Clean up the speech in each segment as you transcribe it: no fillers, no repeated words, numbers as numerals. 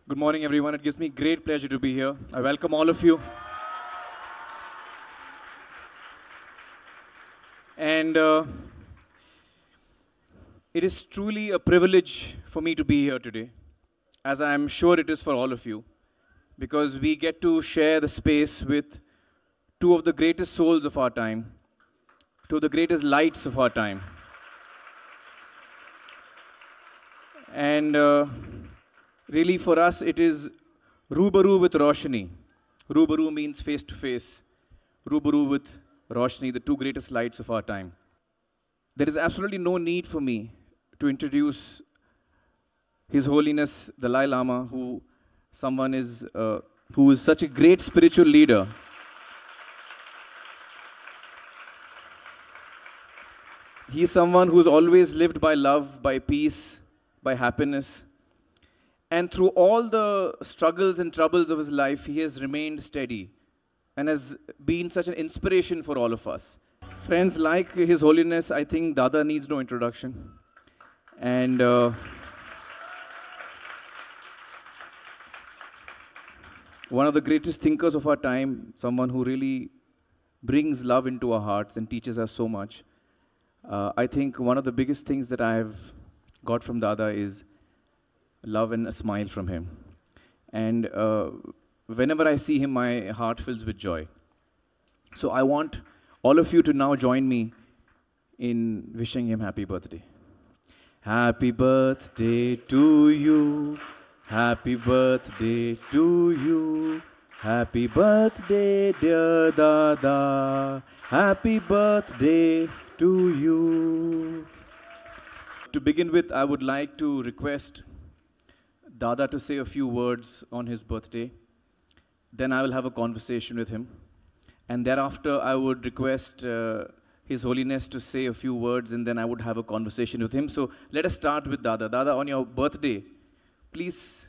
Good morning, everyone. It gives me great pleasure to be here. I welcome all of you. And it is truly a privilege for me to be here today, as I am sure it is for all of you, because we get to share the space with two of the greatest souls of our time, two of the greatest lights of our time. And really for us, it is Rubaru with Roshni. Rubaru means face to face. Rubaru with Roshni, the two greatest lights of our time. There is absolutely no need for me to introduce His Holiness the Dalai Lama, who is such a great spiritual leader. He is someone who's always lived by love, by peace, by happiness. And through all the struggles and troubles of his life, he has remained steady and has been such an inspiration for all of us. Friends, like His Holiness, I think Dada needs no introduction. And one of the greatest thinkers of our time, someone who really brings love into our hearts and teaches us so much. I think one of the biggest things that I have got from Dada is love and a smile from him. And whenever I see him, my heart fills with joy. So I want all of you to now join me in wishing him happy birthday. Happy birthday to you. Happy birthday to you. Happy birthday, dear Dada. Happy birthday to you. To begin with, I would like to request Dada to say a few words on his birthday. Then I will have a conversation with him. And thereafter, I would request His Holiness to say a few words, and then I would have a conversation with him. So let us start with Dada. Dada, on your birthday, please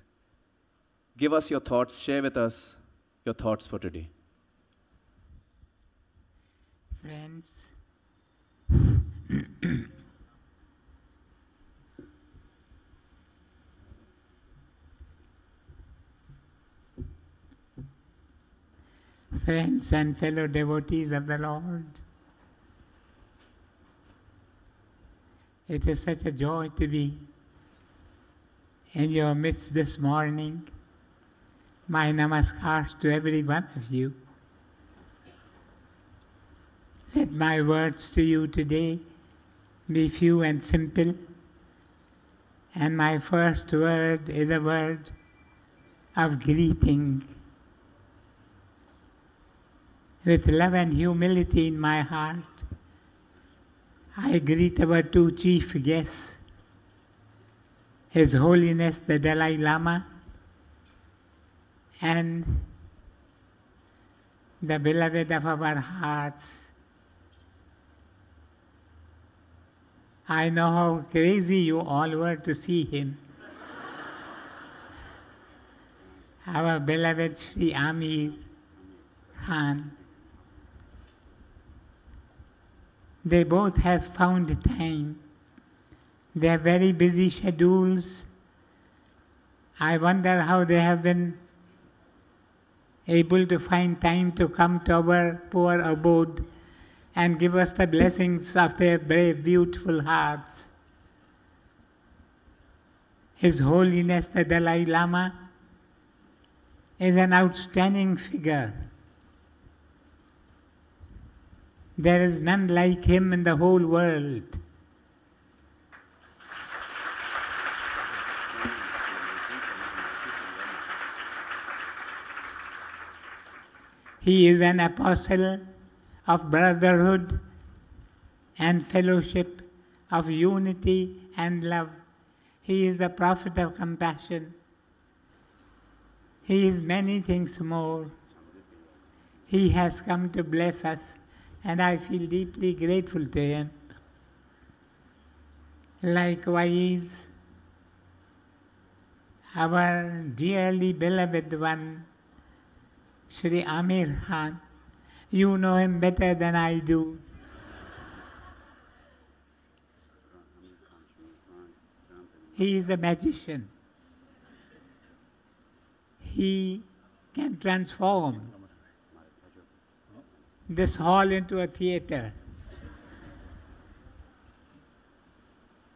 give us your thoughts, share with us your thoughts for today. Friends, friends and fellow devotees of the Lord, it is such a joy to be in your midst this morning. My namaskars to every one of you. Let my words to you today be few and simple, and my first word is a word of greeting. With love and humility in my heart, I greet our two chief guests, His Holiness the Dalai Lama and the beloved of our hearts. I know how crazy you all were to see him. Our beloved Sri Amir Khan. They both have found time. They have very busy schedules. I wonder how they have been able to find time to come to our poor abode and give us the blessings of their brave, beautiful hearts. His Holiness the Dalai Lama is an outstanding figure. There is none like him in the whole world. He is an apostle of brotherhood and fellowship, of unity and love. He is the prophet of compassion. He is many things more. He has come to bless us, and I feel deeply grateful to him. Likewise, our dearly beloved one, Sri Amir Khan, you know him better than I do. He is a magician. He can transform this hall into a theater.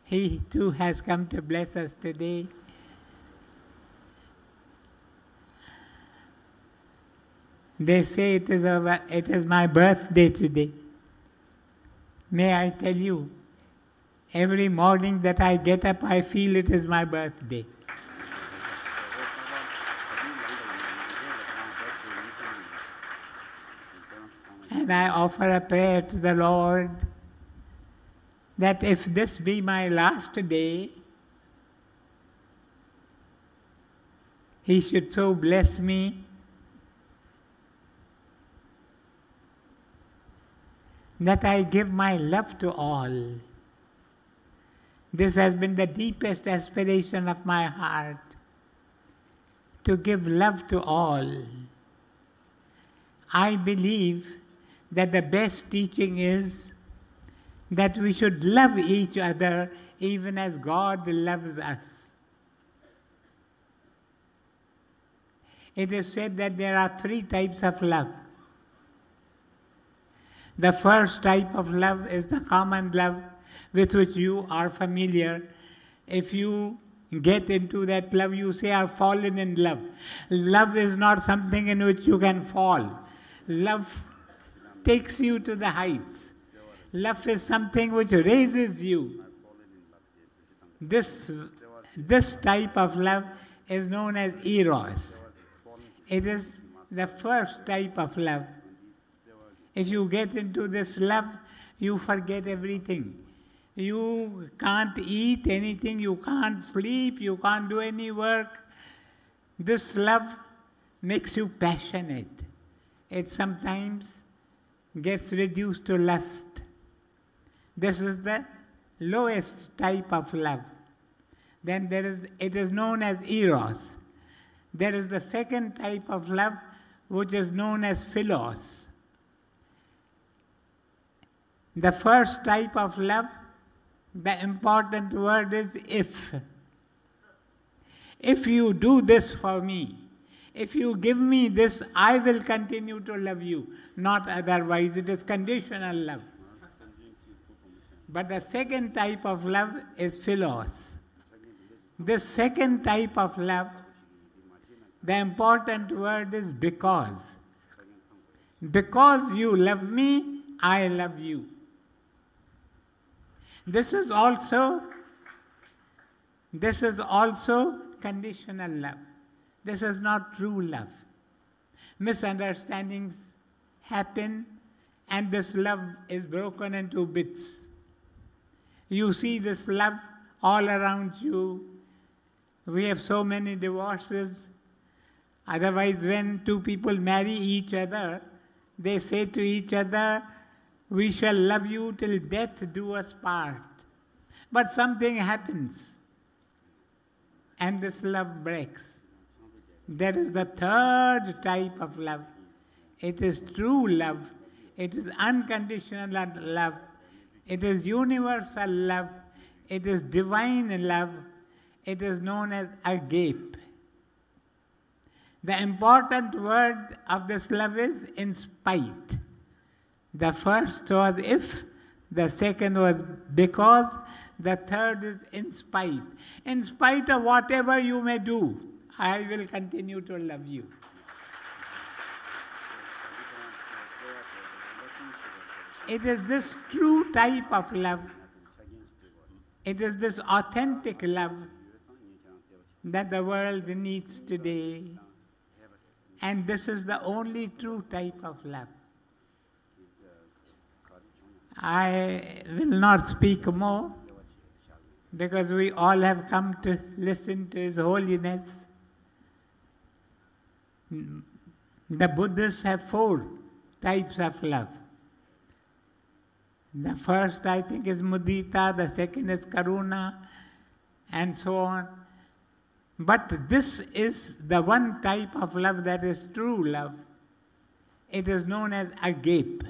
He too has come to bless us today. They say it is my birthday today. May I tell you, every morning that I get up, I feel it is my birthday. And I offer a prayer to the Lord that if this be my last day, He should so bless me that I give my love to all. This has been the deepest aspiration of my heart, to give love to all. I believe that the best teaching is that we should love each other even as God loves us. It is said that there are 3 types of love. The first type of love is the common love with which you are familiar. If you get into that love, you say, I've fallen in love. Love is not something in which you can fall. Love takes you to the heights. Love is something which raises you. This type of love is known as eros. It is the first type of love. If you get into this love, you forget everything. You can't eat anything, you can't sleep, you can't do any work. This love makes you passionate. It sometimes gets reduced to lust. This is the lowest type of love. Then it is known as eros. There is the second type of love which is known as philos. The first type of love, the important word is if. If you do this for me, if you give me this, I will continue to love you. Not otherwise. It is conditional love. But the second type of love is philos. This second type of love, the important word is because. Because you love me, I love you. This is also conditional love. This is not true love. Misunderstandings happen and this love is broken into bits. You see this love all around you. We have so many divorces. Otherwise, when 2 people marry each other, they say to each other, we shall love you till death do us part. But something happens and this love breaks. There is the third type of love. It is true love. It is unconditional love. It is universal love. It is divine love. It is known as agape. The important word of this love is in spite. The first was if, the second was because, the third is in spite. In spite of whatever you may do, I will continue to love you. It is this true type of love, it is this authentic love that the world needs today. And this is the only true type of love. I will not speak more because we all have come to listen to His Holiness. The Buddhists have 4 types of love. The first, I think, is mudita, the second is karuna, and so on. But this is the one type of love that is true love. It is known as agape,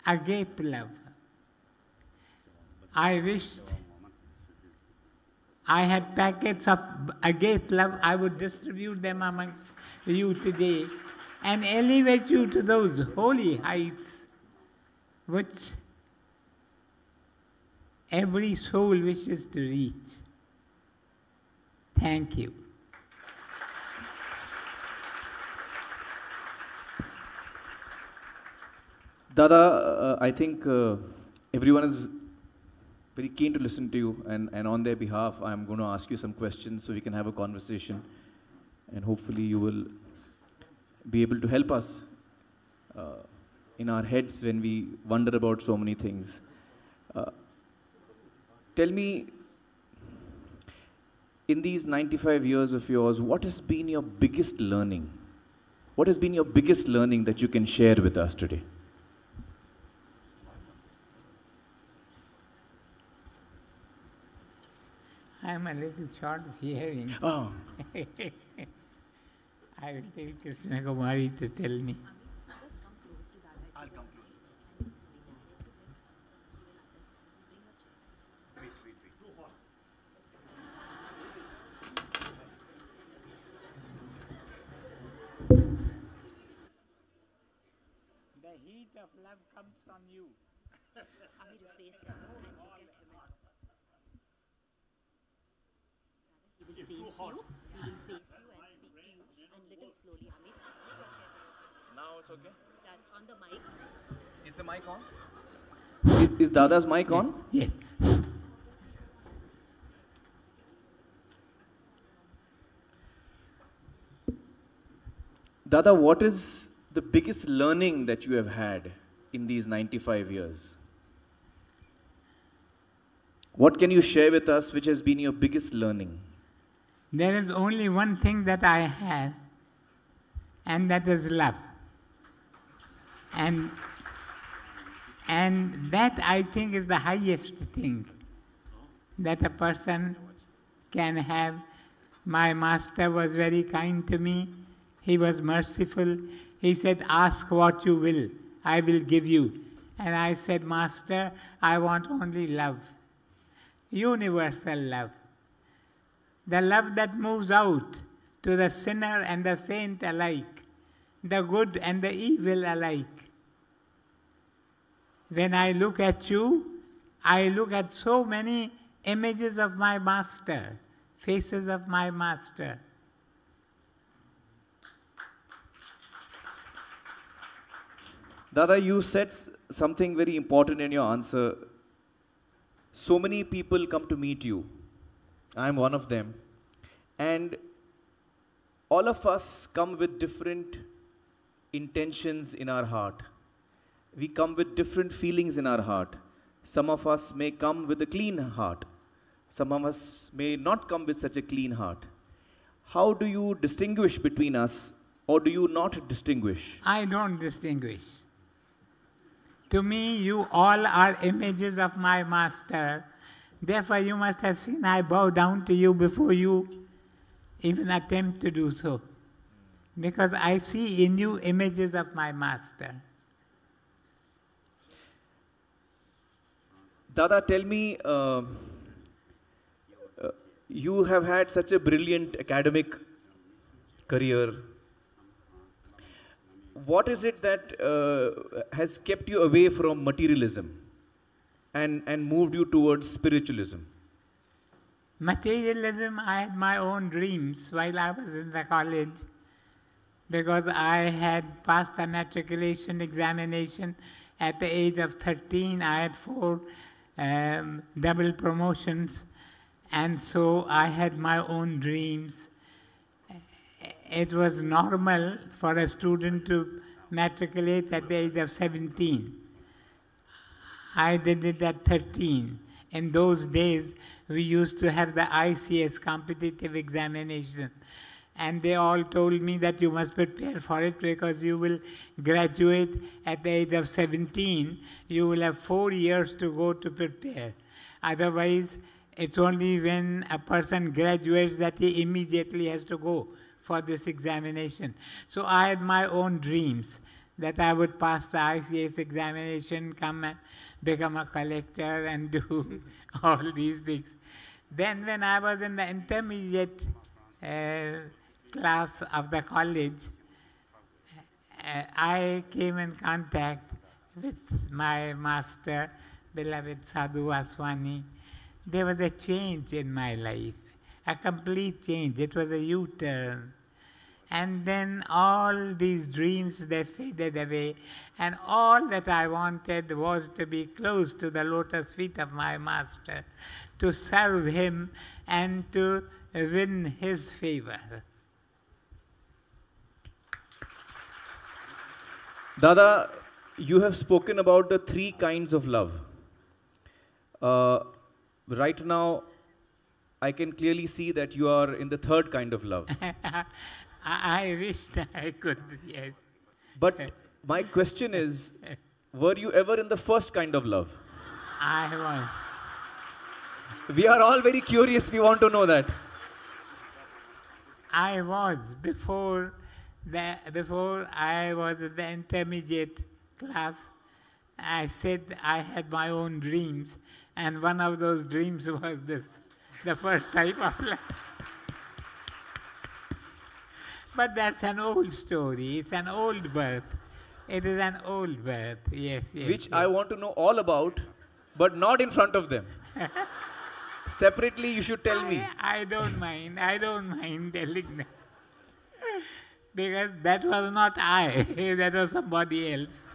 agape love. I I had packets of agate love. I would distribute them amongst you today and elevate you to those holy heights which every soul wishes to reach. Thank you. Dada, I think everyone is very keen to listen to you, and on their behalf, I'm going to ask you some questions so we can have a conversation, and hopefully you will be able to help us in our heads when we wonder about so many things. Tell me, in these 95 years of yours, what has been your biggest learning? What has been your biggest learning that you can share with us today? I'm a little short of hearing. Oh. I will tell Krishna Kumari to tell me. I'll come close to that. The heat of love comes from you. Amir, face him and look at him. He will face you and speak to you, and little slowly, Amir. Now it's okay? That on the mic. Is the mic on? Is Dada's mic on? Yes. Dada, what is the biggest learning that you have had in these 95 years? What can you share with us which has been your biggest learning? There is only one thing that I have, and that is love. And that, I think, is the highest thing that a person can have. My master was very kind to me. He was merciful. He said, ask what you will, I will give you. And I said, Master, I want only love, universal love. The love that moves out to the sinner and the saint alike, the good and the evil alike. When I look at you, I look at so many images of my master, faces of my master. Dada, you said something very important in your answer. So many people come to meet you. I'm one of them. And all of us come with different intentions in our heart. We come with different feelings in our heart. Some of us may come with a clean heart. Some of us may not come with such a clean heart. How do you distinguish between us, or do you not distinguish? I don't distinguish. To me, you all are images of my master. Therefore, you must have seen I bow down to you before you even attempt to do so. Because I see in you images of my master. Dada, tell me, you have had such a brilliant academic career. What is it that has kept you away from materialism and moved you towards spiritualism? Materialism, I had my own dreams while I was in the college, because I had passed the matriculation examination at the age of 13. I had 4 double promotions, and so I had my own dreams. It was normal for a student to matriculate at the age of 17. I did it at 13. In those days, we used to have the ICS, competitive examination, and they all told me that you must prepare for it because you will graduate at the age of 17. You will have 4 years to go to prepare. Otherwise, it's only when a person graduates that he immediately has to go for this examination. So I had my own dreams that I would pass the ICS examination, come and become a collector and do all these things. Then when I was in the intermediate class of the college, I came in contact with my master, beloved Sadhu Vaswani. There was a change in my life, a complete change. It was a U-turn. And then all these dreams, they faded away. And all that I wanted was to be close to the lotus feet of my master, to serve him and to win his favor. Dada, you have spoken about the 3 kinds of love. Right now, I can clearly see that you are in the 3rd kind of love. I wish that I could, yes. But my question is, were you ever in the 1st kind of love? I was. We are all very curious, we want to know that. I was before I was in the intermediate class. I said I had my own dreams, and one of those dreams was this, the 1st type of love. But that's an old story. It's an old birth. It is an old birth. Yes, yes. Which yes. I want to know all about, but not in front of them. Separately, you should tell me. I don't mind. I don't mind telling them. Because that was not I. That was somebody else.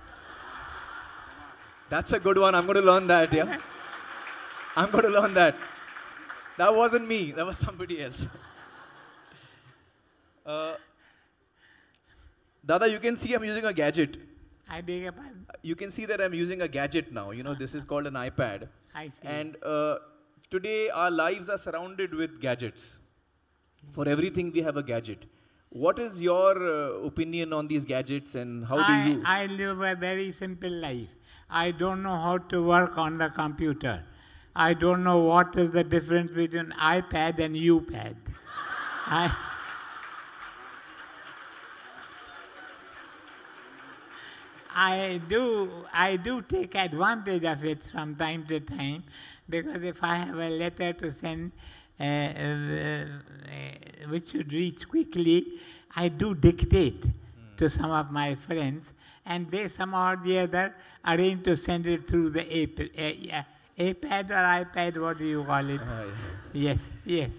That's a good one. I'm going to learn that, yeah? I'm going to learn that. That wasn't me. That was somebody else. Dada, you can see I'm using a gadget. I beg your pardon? You can see that I'm using a gadget now. You know, this is called an iPad. I see. And today our lives are surrounded with gadgets. For everything we have a gadget. What is your opinion on these gadgets and how do you? I live a very simple life. I don't know how to work on the computer. I don't know what is the difference between iPad and UPad. I do take advantage of it from time to time, because if I have a letter to send which should reach quickly, I do dictate to some of my friends, and they somehow or the other arrange to send it through the iPad or iPad, what do you call it? Yes, yes.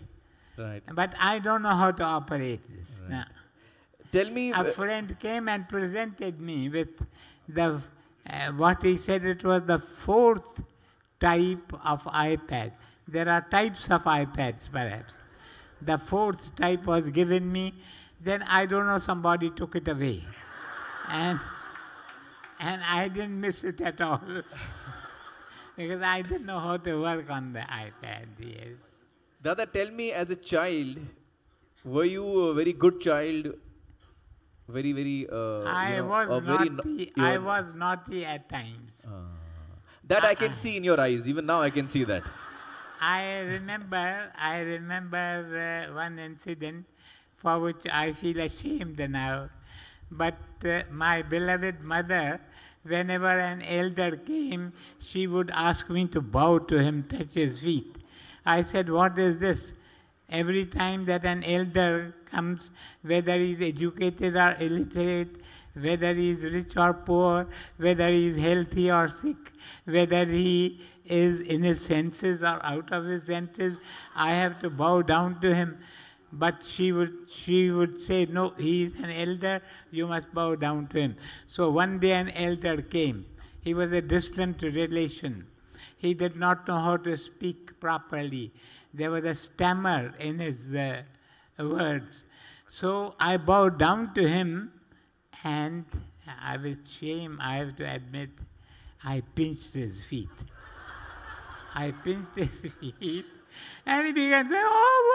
Right. But I don't know how to operate this. Right. No. Tell me. A friend came and presented me with the what he said it was the 4th type of iPad. There are types of iPads perhaps. The 4th type was given me, then I don't know, somebody took it away. And I didn't miss it at all. Because I didn't know how to work on the iPad. Yes. Dada, tell me, as a child, were you a very good child? Very, very. I was naughty at times. That I can see in your eyes. Even now, I can see that. I remember one incident for which I feel ashamed now. But my beloved mother, whenever an elder came, she would ask me to bow to him, touch his feet. I said, what is this? Every time that an elder comes, whether he is educated or illiterate, whether he is rich or poor, whether he is healthy or sick, whether he is in his senses or out of his senses, I have to bow down to him. But she would say, no, he is an elder, you must bow down to him. So one day an elder came. He was a distant relation. He did not know how to speak properly. There was a stammer in his words. So I bowed down to him, and with shame, I have to admit, I pinched his feet. I pinched his feet, and he began to say, oh.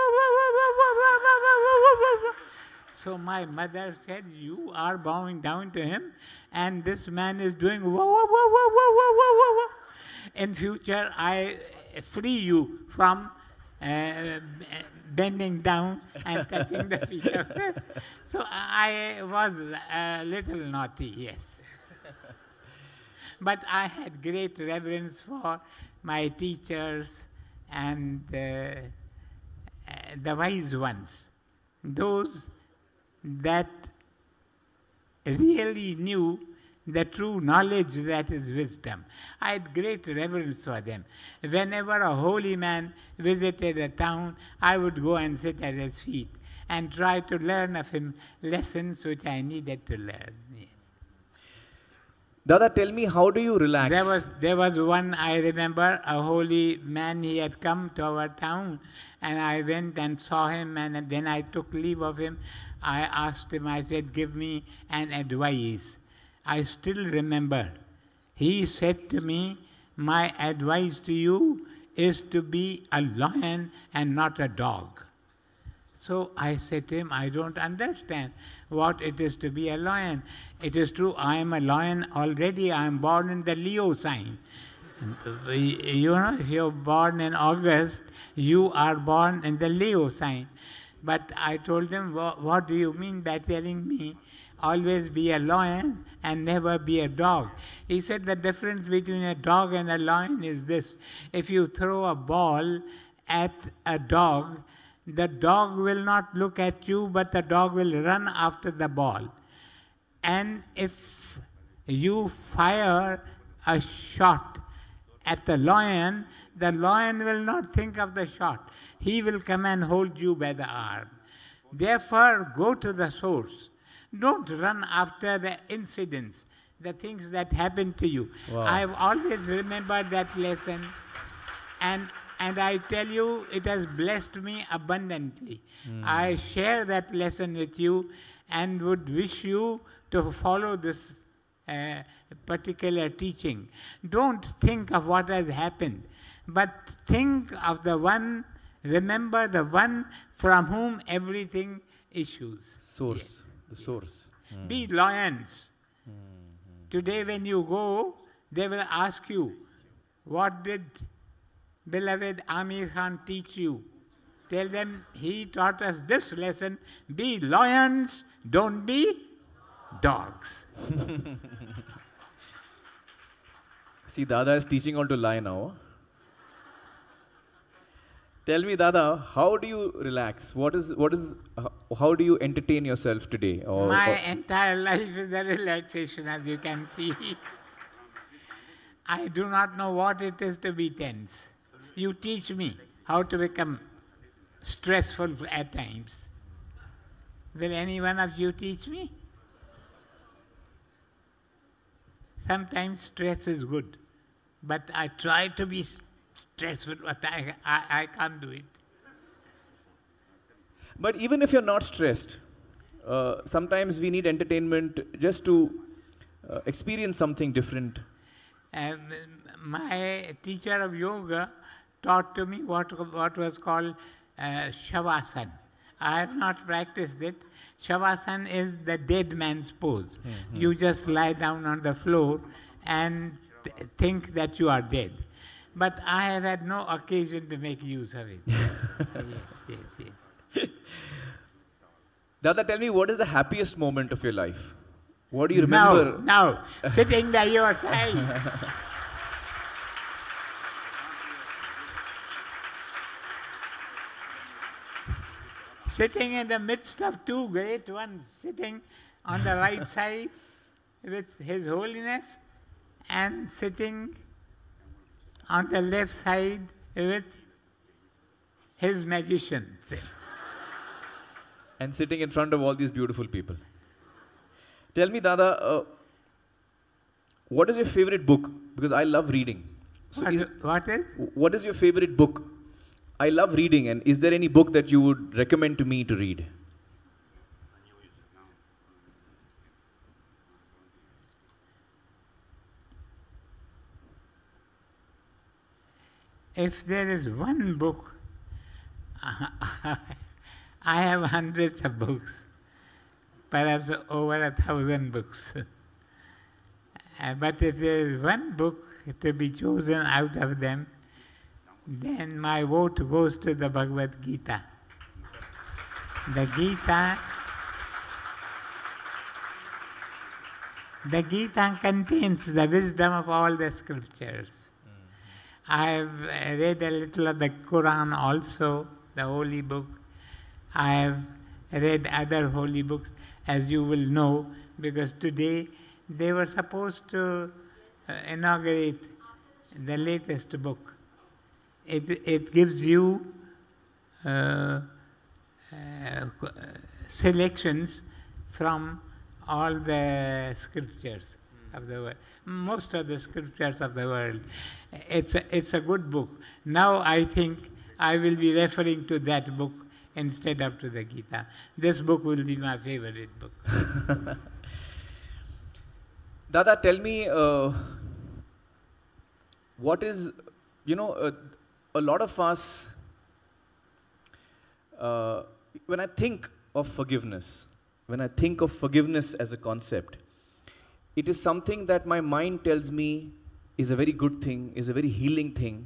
So my mother said, you are bowing down to him, and this man is doing In future, I free you from bending down and touching the feet of him. So I was a little naughty, yes. But I had great reverence for my teachers and the wise ones, those that really knew the true knowledge that is wisdom. I had great reverence for them. Whenever a holy man visited a town, I would go and sit at his feet and try to learn of him lessons which I needed to learn. Yes. Dada, tell me, how do you relax? There was one, I remember, a holy man, he had come to our town, and I went and saw him, and then I took leave of him. I asked him, I said, give me an advice. I still remember. He said to me, my advice to you is to be a lion and not a dog. So I said to him, I don't understand what it is to be a lion. It is true, I am a lion already. I am born in the Leo sign. You know, if you're born in August, you are born in the Leo sign. But I told him, what do you mean by telling me always be a lion and never be a dog? He said the difference between a dog and a lion is this. If you throw a ball at a dog, the dog will not look at you, but the dog will run after the ball. And if you fire a shot at the lion will not think of the shot. He will come and hold you by the arm. Therefore, go to the source. Don't run after the incidents, the things that happen to you. Wow. I've always remembered that lesson, and I tell you, it has blessed me abundantly. I share that lesson with you and would wish you to follow this particular teaching. Don't think of what has happened, but think of the one, remember the one from whom everything issues. Source, Yes. the source. Be lions. Today when you go, they will ask you, what did beloved Amir Khan teach you? Tell them he taught us this lesson, be lions, don't be dogs. See, Dada is teaching all to lie now. Tell me, Dada, how do you relax? How do you entertain yourself today? My entire life is a relaxation, as you can see. I do not know what it is to be tense. You teach me how to become stressful at times. Will any one of you teach me? Sometimes stress is good, but I try to be stressful, but I can't do it. But even if you're not stressed, sometimes we need entertainment just to experience something different. My teacher of yoga taught to me what was called Shavasana. I have not practiced it. Shavasana is the dead man's pose. You just lie down on the floor and think that you are dead. But I have had no occasion to make use of it. Yes. Dada, tell me, what is the happiest moment of your life? What do you remember? Now, sitting by your side. Sitting in the midst of two great ones, sitting on the right side with His Holiness, and sitting on the left side with His magicians. And sitting in front of all these beautiful people. Tell me, Dada, what is your favorite book? Because I love reading. So what is? What is your favorite book? I love reading, and is there any book that you would recommend to me to read? If there is one book, I have hundreds of books, perhaps over 1,000 books. But if there is one book to be chosen out of them, then my vote goes to the Bhagavad Gita. The Gita contains the wisdom of all the scriptures. I have read a little of the Quran also, the holy book. I have read other holy books, as you will know, because today they were supposed to inaugurate the latest book. It gives you selections from all the scriptures of the world, most of the scriptures of the world. It's a good book. Now I think I will be referring to that book instead of to the Gita. This book will be my favorite book. Dada, tell me, what is, a lot of us, when I think of forgiveness as a concept, it is something that my mind tells me is a very good thing, is a very healing thing.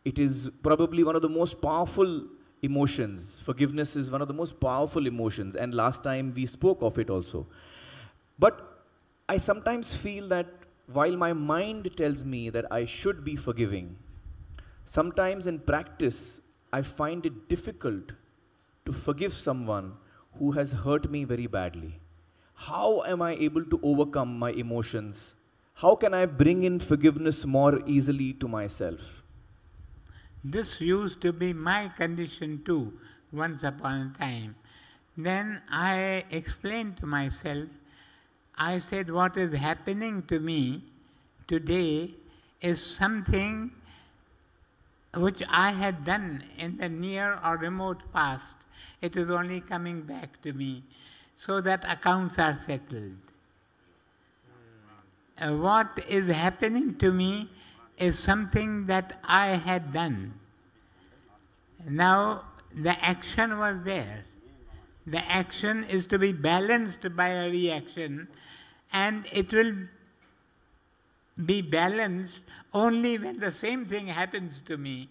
It is probably one of the most powerful emotions. Forgiveness is one of the most powerful emotions, and last time we spoke of it also. But I sometimes feel that while my mind tells me that I should be forgiving, sometimes in practice I find it difficult to forgive someone who has hurt me very badly. How am I able to overcome my emotions? How can I bring in forgiveness more easily to myself? This used to be my condition too, once upon a time. Then I explained to myself, I said, what is happening to me today is something which I had done in the near or remote past. It is only coming back to me, so that accounts are settled. What is happening to me is something that I had done. Now, the action was there. The action is to be balanced by a reaction, and it will be balanced only when the same thing happens to me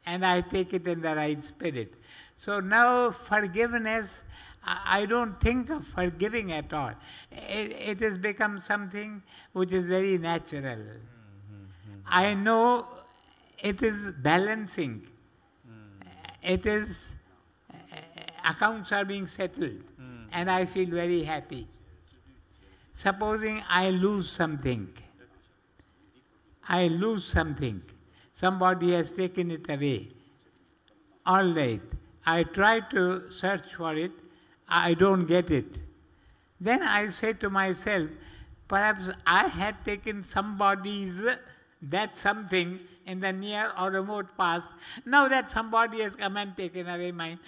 and I take it in the right spirit. So now forgiveness, I don't think of forgiving at all. It has become something which is very natural. I know it is balancing. It is, accounts are being settled, and I feel very happy. Supposing I lose something. Somebody has taken it away. All right. I try to search for it. I don't get it. Then I say to myself, perhaps I had taken somebody's that something in the near or remote past. Now that somebody has come and taken away mine,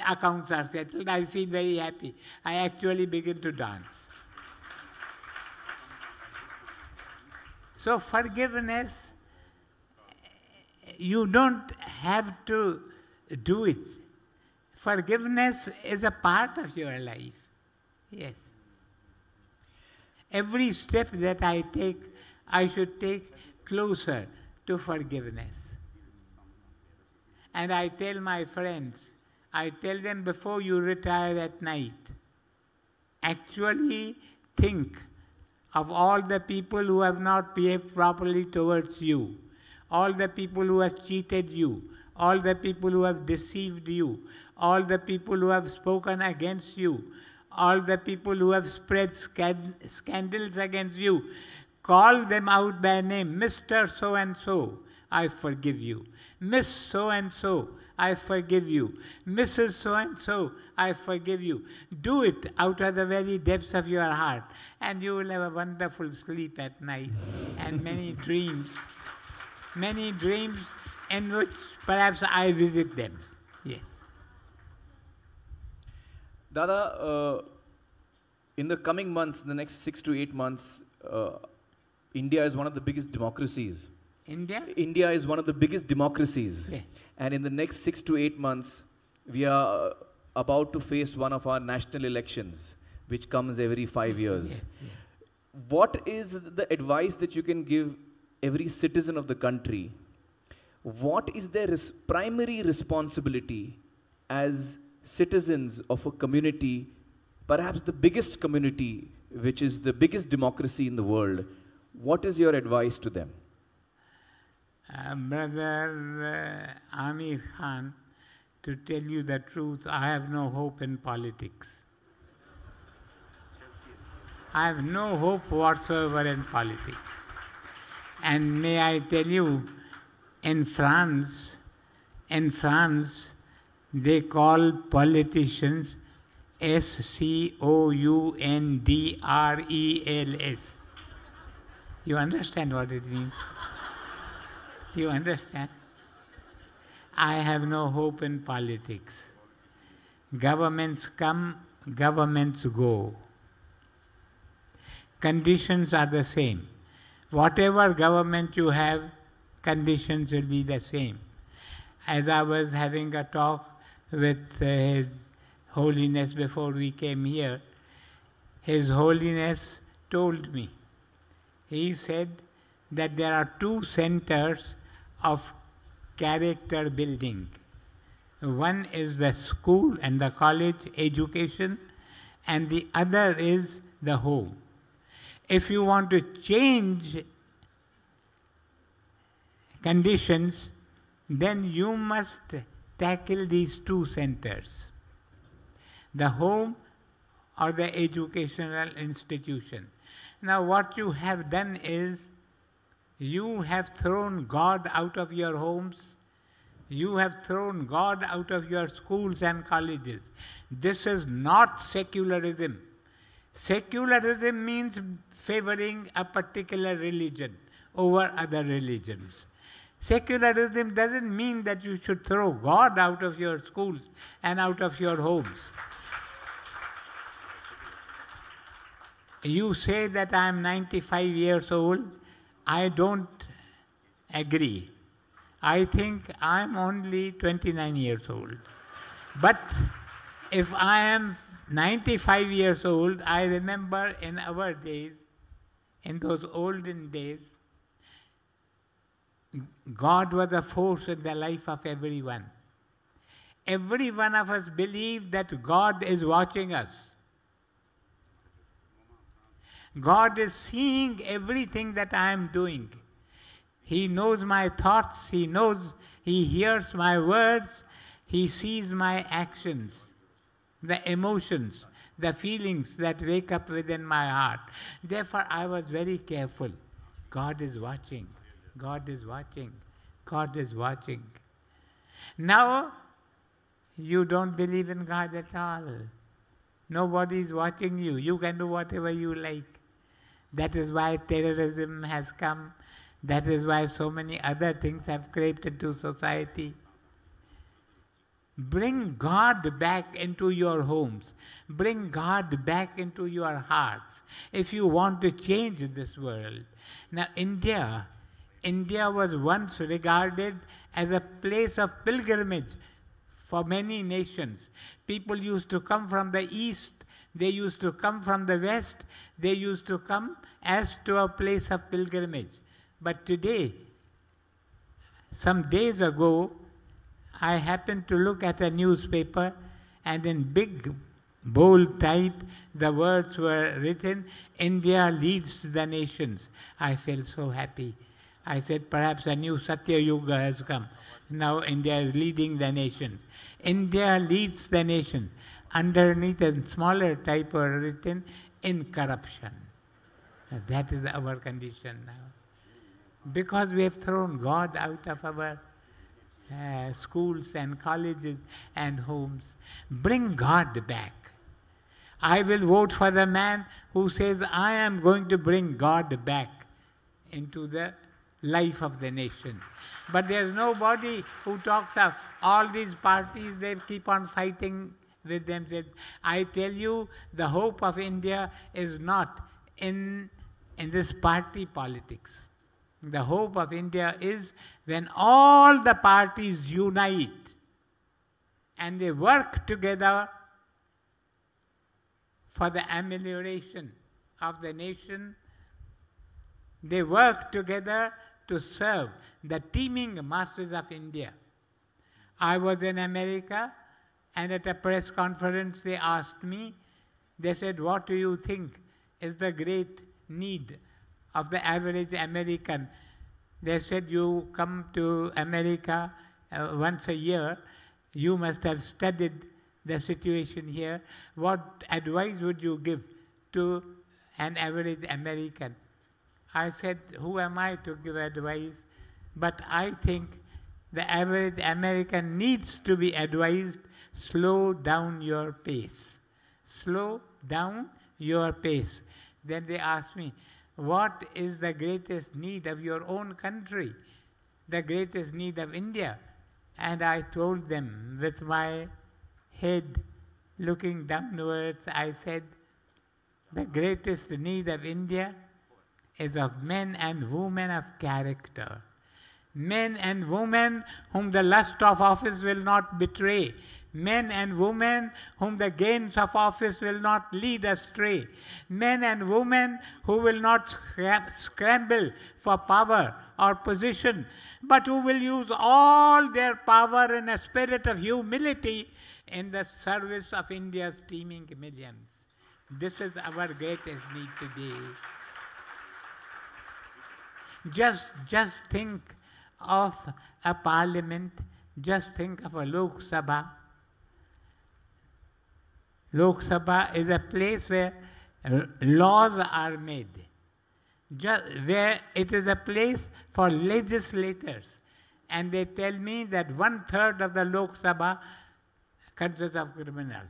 accounts are settled. I feel very happy. I actually begin to dance. So forgiveness, you don't have to do it. Forgiveness is a part of your life. Yes. Every step that I take, I should take closer to forgiveness. And I tell my friends, I tell them before you retire at night, actually think of all the people who have not behaved properly towards you, all the people who have cheated you, all the people who have deceived you, all the people who have spoken against you, all the people who have spread scandals against you. Call them out by name. Mr. So-and-so, I forgive you. Miss So-and-so, I forgive you. Mrs. So-and-so, I forgive you. Do it out of the very depths of your heart, and you will have a wonderful sleep at night and many dreams in which perhaps I visit them. Yes. Dada, in the coming months, the next 6 to 8 months, India is one of the biggest democracies. India is one of the biggest democracies. Yeah. And in the next 6 to 8 months, we are about to face one of our national elections, which comes every 5 years. Yeah. What is the advice that you can give every citizen of the country? What is their primary responsibility as citizens of a community, perhaps the biggest community, which is the biggest democracy in the world? What is your advice to them? Brother Amir Khan, to tell you the truth, I have no hope in politics. I have no hope whatsoever in politics. And may I tell you, in France, they call politicians SCOUNDRELS. You understand what it means? You understand? I have no hope in politics. Governments come, governments go. Conditions are the same. Whatever government you have, conditions will be the same. As I was having a talk with His Holiness before we came here, His Holiness told me, he said that there are two centers of character building. One is the school and the college education, and the other is the home. If you want to change conditions, then you must tackle these two centers, the home or the educational institution. Now what you have done is, you have thrown God out of your homes, you have thrown God out of your schools and colleges. This is not secularism. Secularism means favoring a particular religion over other religions. Secularism doesn't mean that you should throw God out of your schools and out of your homes. You say that I am 95 years old. I don't agree. I think I am only 29 years old. But if I am 95 years old, I remember in our days, in those olden days, God was a force in the life of everyone. Every one of us believed that God is watching us. God is seeing everything that I am doing. He knows my thoughts, He hears my words, He sees my actions, the emotions, the feelings that wake up within my heart. Therefore, I was very careful. God is watching, God is watching, God is watching. Now, you don't believe in God at all. Nobody is watching you. You can do whatever you like. That is why terrorism has come. That is why so many other things have crept into society. Bring God back into your homes. Bring God back into your hearts if you want to change this world. Now, India was once regarded as a place of pilgrimage for many nations. People used to come from the east, they used to come from the west, they used to come as to a place of pilgrimage. But today, some days ago, I happened to look at a newspaper, and in big bold type the words were written, "India leads the nations." I felt so happy. I said, perhaps a new Satya Yuga has come. Now India is leading the nations. India leads the nations. Underneath a smaller type were written, "In corruption." That is our condition now. Because we have thrown God out of our schools and colleges and homes. Bring God back. I will vote for the man who says, I am going to bring God back into the life of the nation. But there is nobody who talks of all these parties, they keep on fighting with themselves. I tell you, the hope of India is not in this party politics. The hope of India is when all the parties unite and they work together for the amelioration of the nation. They work together to serve the teeming masses of India. I was in America, and at a press conference they asked me, they said, what do you think is the great need of the average American They said, you come to America once a year, you must have studied the situation here. What advice would you give to an average American? I said, who am I to give advice? But I think the average American needs to be advised, slow down your pace. Slow down your pace. Then they asked me, what is the greatest need of your own country? The greatest need of India? And I told them with my head looking downwards, I said, the greatest need of India is of men and women of character. Men and women whom the lust of office will not betray. Men and women whom the gains of office will not lead astray. Men and women who will not scramble for power or position, but who will use all their power in a spirit of humility in the service of India's teeming millions. This is our greatest need today. Just think of a parliament, just think of a Lok Sabha. Lok Sabha is a place where laws are made, where it is a place for legislators. And they tell me that 1/3 of the Lok Sabha consists of criminals.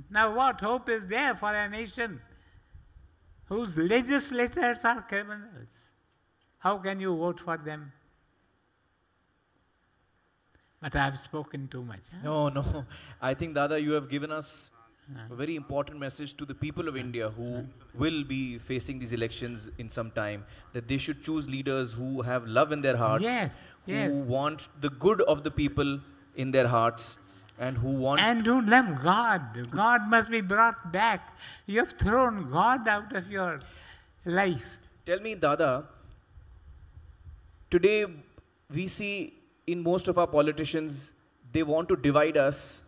Now what hope is there for a nation whose legislators are criminals? How can you vote for them? But I have spoken too much. Huh? No. I think, Dada, you have given us a very important message to the people of India who will be facing these elections in some time, that they should choose leaders who have love in their hearts, who want the good of the people in their hearts, and who want... And who love God. God must be brought back. You have thrown God out of your life. Tell me, Dada, today we see in most of our politicians, they want to divide us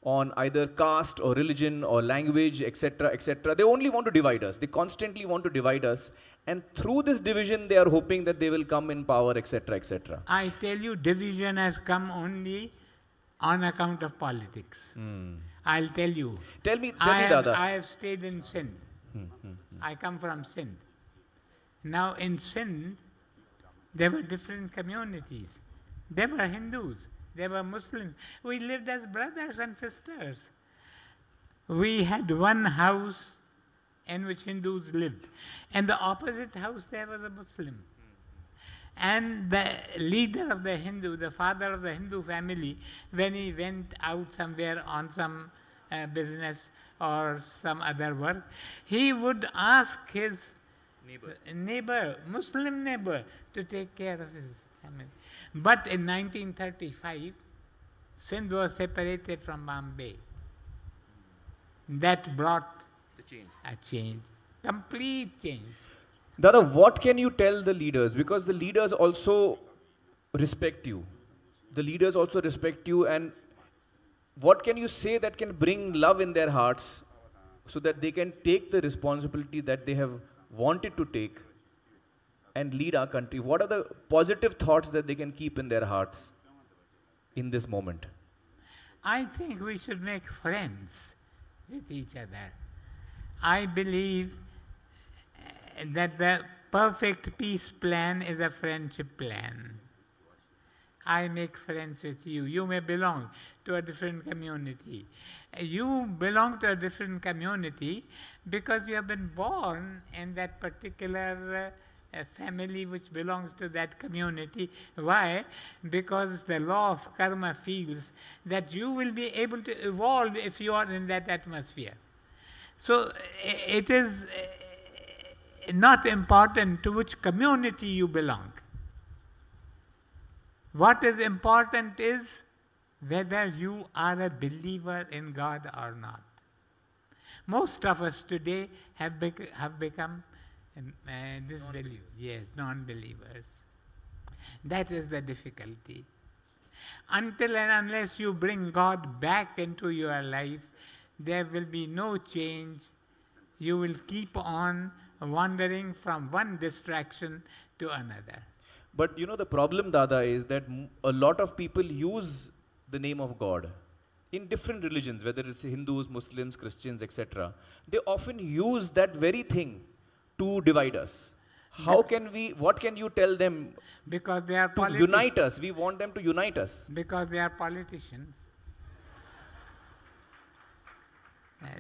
on either caste or religion or language, etc., etc. They only want to divide us. They constantly want to divide us. And through this division, they are hoping that they will come in power, etc., etc. I tell you, division has come only on account of politics. I'll tell you. Tell me, Dada. I have stayed in Sindh. I come from Sindh. Now in Sindh, there were different communities. There were Hindus, there were Muslims. We lived as brothers and sisters. We had one house in which Hindus lived. And the opposite house there was a Muslim. And the leader of the Hindu, the father of the Hindu family, when he went out somewhere on some business or some other work, he would ask his neighbor, Muslim neighbor, to take care of his family. But in 1935, Sindh was separated from Bombay. That brought a change, complete change. Dada, what can you tell the leaders? Because the leaders also respect you. The leaders also respect you, and what can you say that can bring love in their hearts so that they can take the responsibility that they have wanted to take and lead our country? What are the positive thoughts that they can keep in their hearts in this moment? I think we should make friends with each other. I believe that the perfect peace plan is a friendship plan. I make friends with you. You may belong to a different community. You belong to a different community because you have been born in that particular a family which belongs to that community. Why? Because the law of karma feels that you will be able to evolve if you are in that atmosphere. So it is not important to which community you belong. What is important is whether you are a believer in God or not. Most of us today have become disbelievers, yes, non-believers. That is the difficulty. Until and unless you bring God back into your life, there will be no change. You will keep on wandering from one distraction to another. But you know, the problem, Dada, is that a lot of people use the name of God in different religions, whether it's Hindus, Muslims, Christians, etc. They often use that very thing to divide us. How can we, what can you tell them Because they are to politicians. unite us? We want them to unite us. Because they are politicians.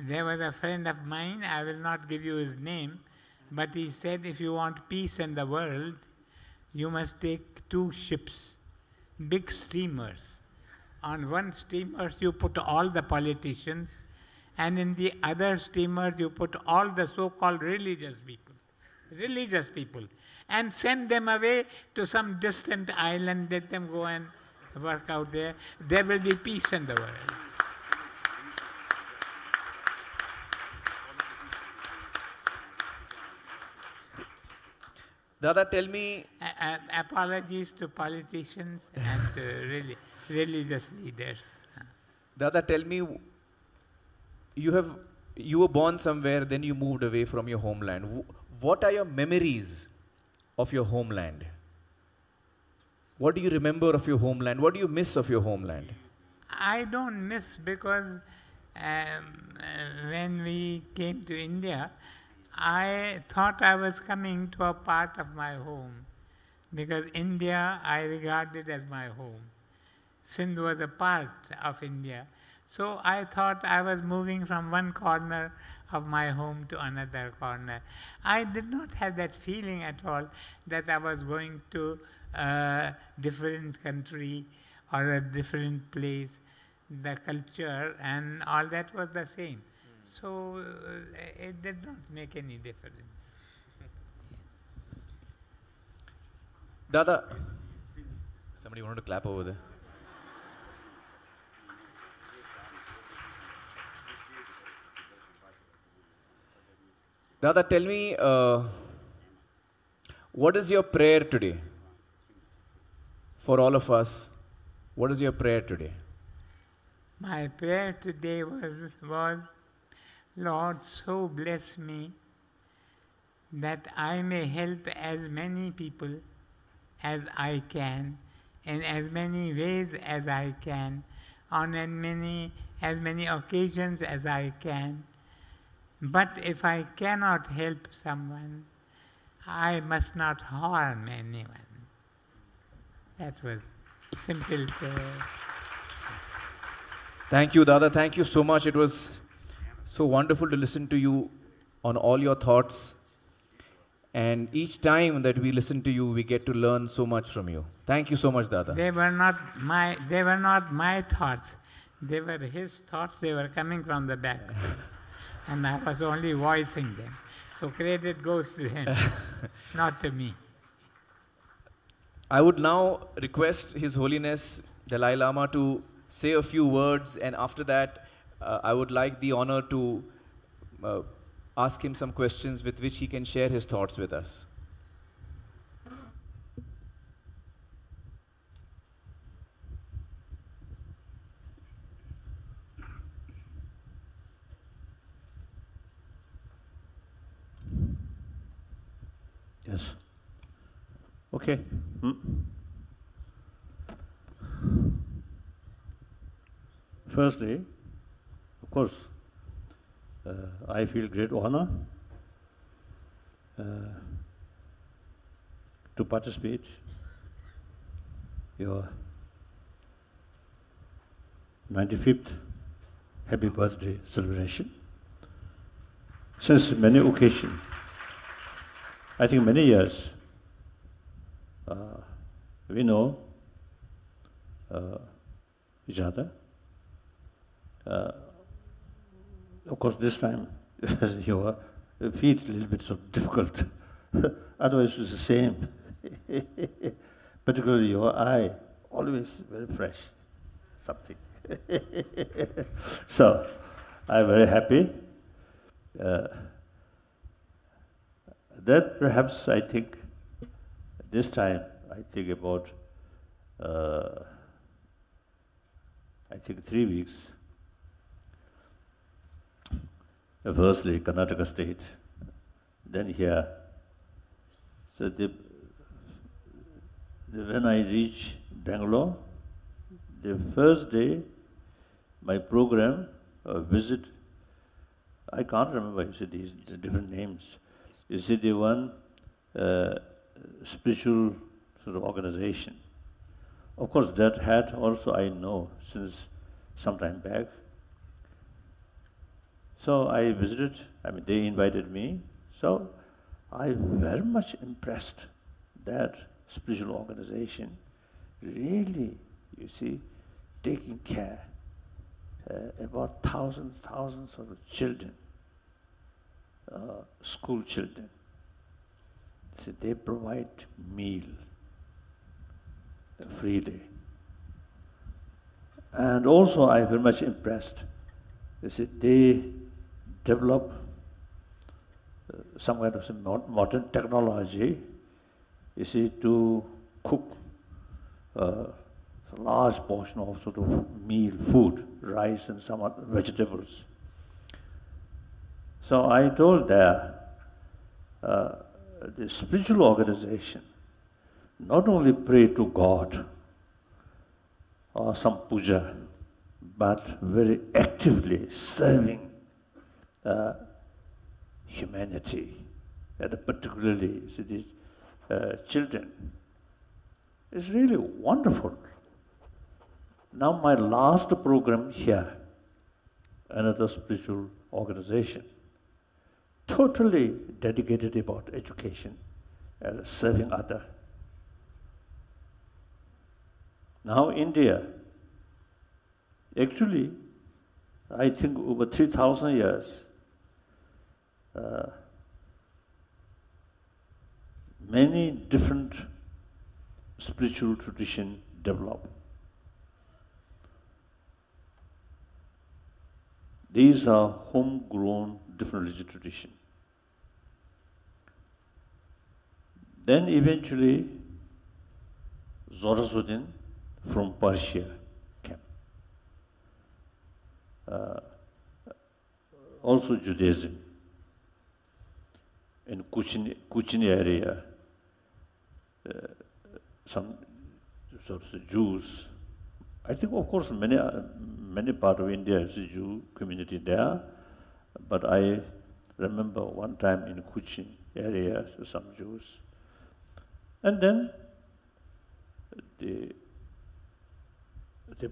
There was a friend of mine, I will not give you his name, but he said if you want peace in the world, you must take 2 ships, big steamers. On one steamer you put all the politicians, and in the other steamer you put all the so-called religious people, and send them away to some distant island, let them go and work out there. There will be peace in the world. Dada, tell me, Apologies to politicians and to religious leaders. Dada, tell me, you were born somewhere, then you moved away from your homeland. What are your memories of your homeland? What do you remember of your homeland? What do you miss of your homeland? I don't miss, because when we came to India, I thought I was coming to a part of my home, because India I regarded as my home. Sindh was a part of India. So I thought I was moving from one corner of my home to another corner. I did not have that feeling at all that I was going to a different country or a different place. The culture and all that was the same. So it did not make any difference. Dada, somebody wanted to clap over there. Dada, tell me, what is your prayer today? For all of us, what is your prayer today? My prayer today was, Lord, so bless me that I may help as many people as I can, in as many ways as I can, on as many occasions as I can. But if I cannot help someone, I must not harm anyone. That was simple prayer. Thank you, Dada. Thank you so much. It was so wonderful to listen to you on all your thoughts. And each time that we listen to you, we get to learn so much from you. Thank you so much, Dada. They were not my thoughts. They were his thoughts. They were coming from the back. And I was only voicing them. So credit goes to him, not to me. I would now request His Holiness Dalai Lama to say a few words, and after that, I would like the honor to ask him some questions with which he can share his thoughts with us. Yes. Okay. Firstly, of course, I feel great honor to participate your 95th happy birthday celebration. Since many occasions, I think many years, we know each other. Of course, this time your feet a little bit so difficult. Otherwise, it's the same. Particularly your eye, always very fresh. Something. So, I'm very happy. That perhaps I think this time I think about 3 weeks. Firstly, Karnataka state, then here. So when I reached Bangalore, the first day, my program, visit, I can't remember, you see, these the different names. You see, the one spiritual sort of organization. Of course, that hat also I know since some time back. So I visited, they invited me. So I very much impressed that spiritual organization really, you see, taking care about thousands of children, school children. So they provide meal freely. And also I very much impressed. You see, they develop some kind of modern technology, you see, to cook a large portion of sort of meal, food, rice and some other vegetables. So I told there, the spiritual organization not only pray to God or some puja, but very actively serving humanity, and particularly these children. It's really wonderful. Now my last program here, another spiritual organization, totally dedicated about education and serving others. Now India, actually, I think over 3,000 years, many different spiritual traditions develop. These are homegrown different religious traditions. Then eventually, Zoroastrian from Persia came. Also Judaism. In Kuchini area, some sort of Jews. I think, of course, many parts of India is a Jew community there, but I remember one time in Kuchini area, some Jews. And then the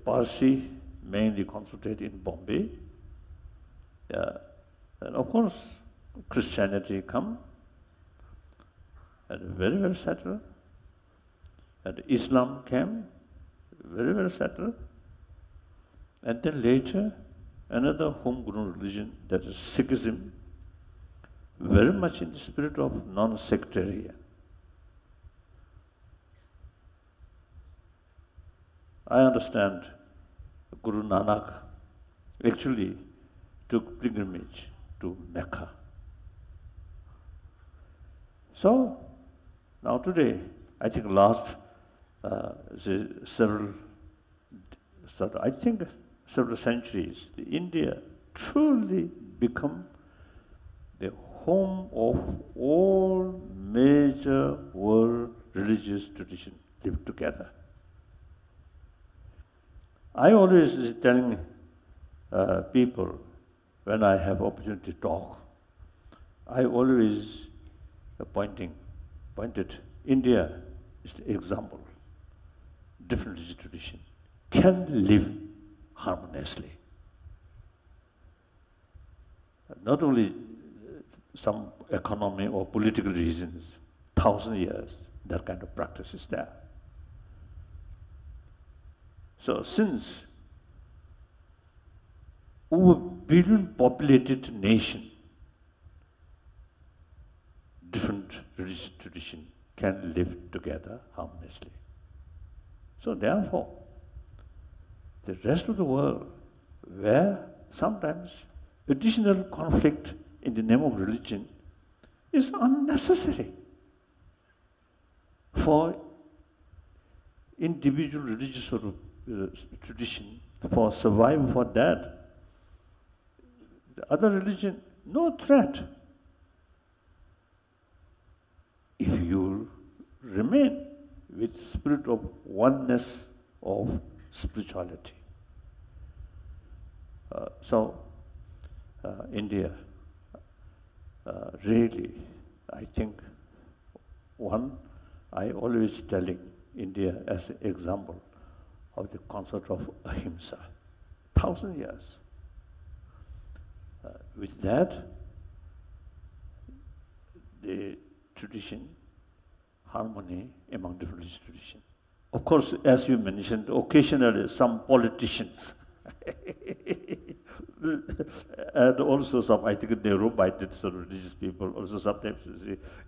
Parsi mainly concentrated in Bombay. And of course, Christianity come and very well settled. And Islam came, very well settled. And then later, another homegrown religion, that is Sikhism, very much in the spirit of non-sectarian. I understand Guru Nanak actually took pilgrimage to Mecca. So, now today, I think last several centuries, India truly become the home of all major world religious traditions live together. I always is telling people when I have opportunity to talk, I always pointed India is the example. Different religious tradition can live harmoniously. Not only some economic or political reasons, 1,000 years, that kind of practice is there. So since over billion populated nation, different religious tradition can live together harmoniously. So therefore, the rest of the world, where sometimes additional conflict in the name of religion is unnecessary for individual religious sort of tradition, for survival for that. The other religion, no threat. if you remain with spirit of oneness of spirituality. India, really, I think, I always telling India as an example of the concept of ahimsa, 1,000 years. With that, the tradition, harmony among the religious tradition. Of course, as you mentioned, occasionally some politicians and also some, I think, Nehru-minded sort of religious people also sometimes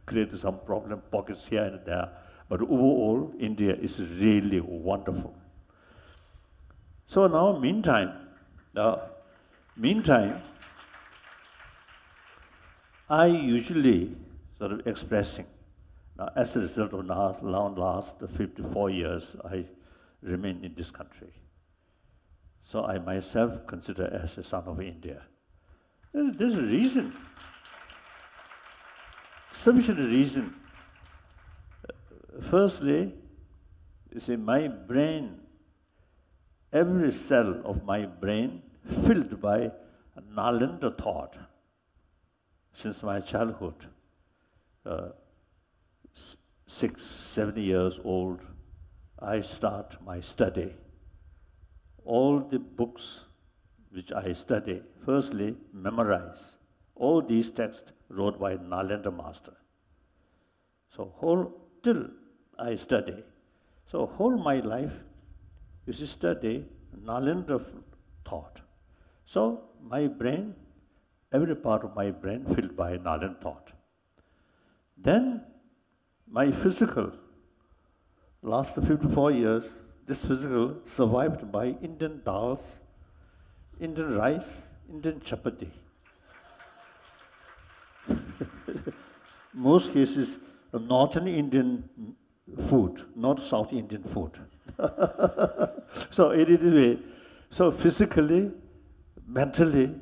create some problem pockets here and there. But overall, India is really wonderful. So now, meantime, I usually sort of expressing, as a result of last 54 years, I remain in this country. So I myself consider as a son of India. There's a reason, sufficient reason. Firstly, you see, my brain, every cell of my brain filled by Nalanda thought. Since my childhood, 6, 7 years old, I start my study. All the books which I study, firstly, memorize. All these texts wrote by Nalanda master. So till I study. So whole my life is study Nalanda thought. So my brain, every part of my brain filled by Nalanda thought. Then my physical, last 54 years, this physical survived by Indian dals, Indian rice, Indian chapati. Most cases, Northern Indian food, not South Indian food. So anyway, so physically, mentally,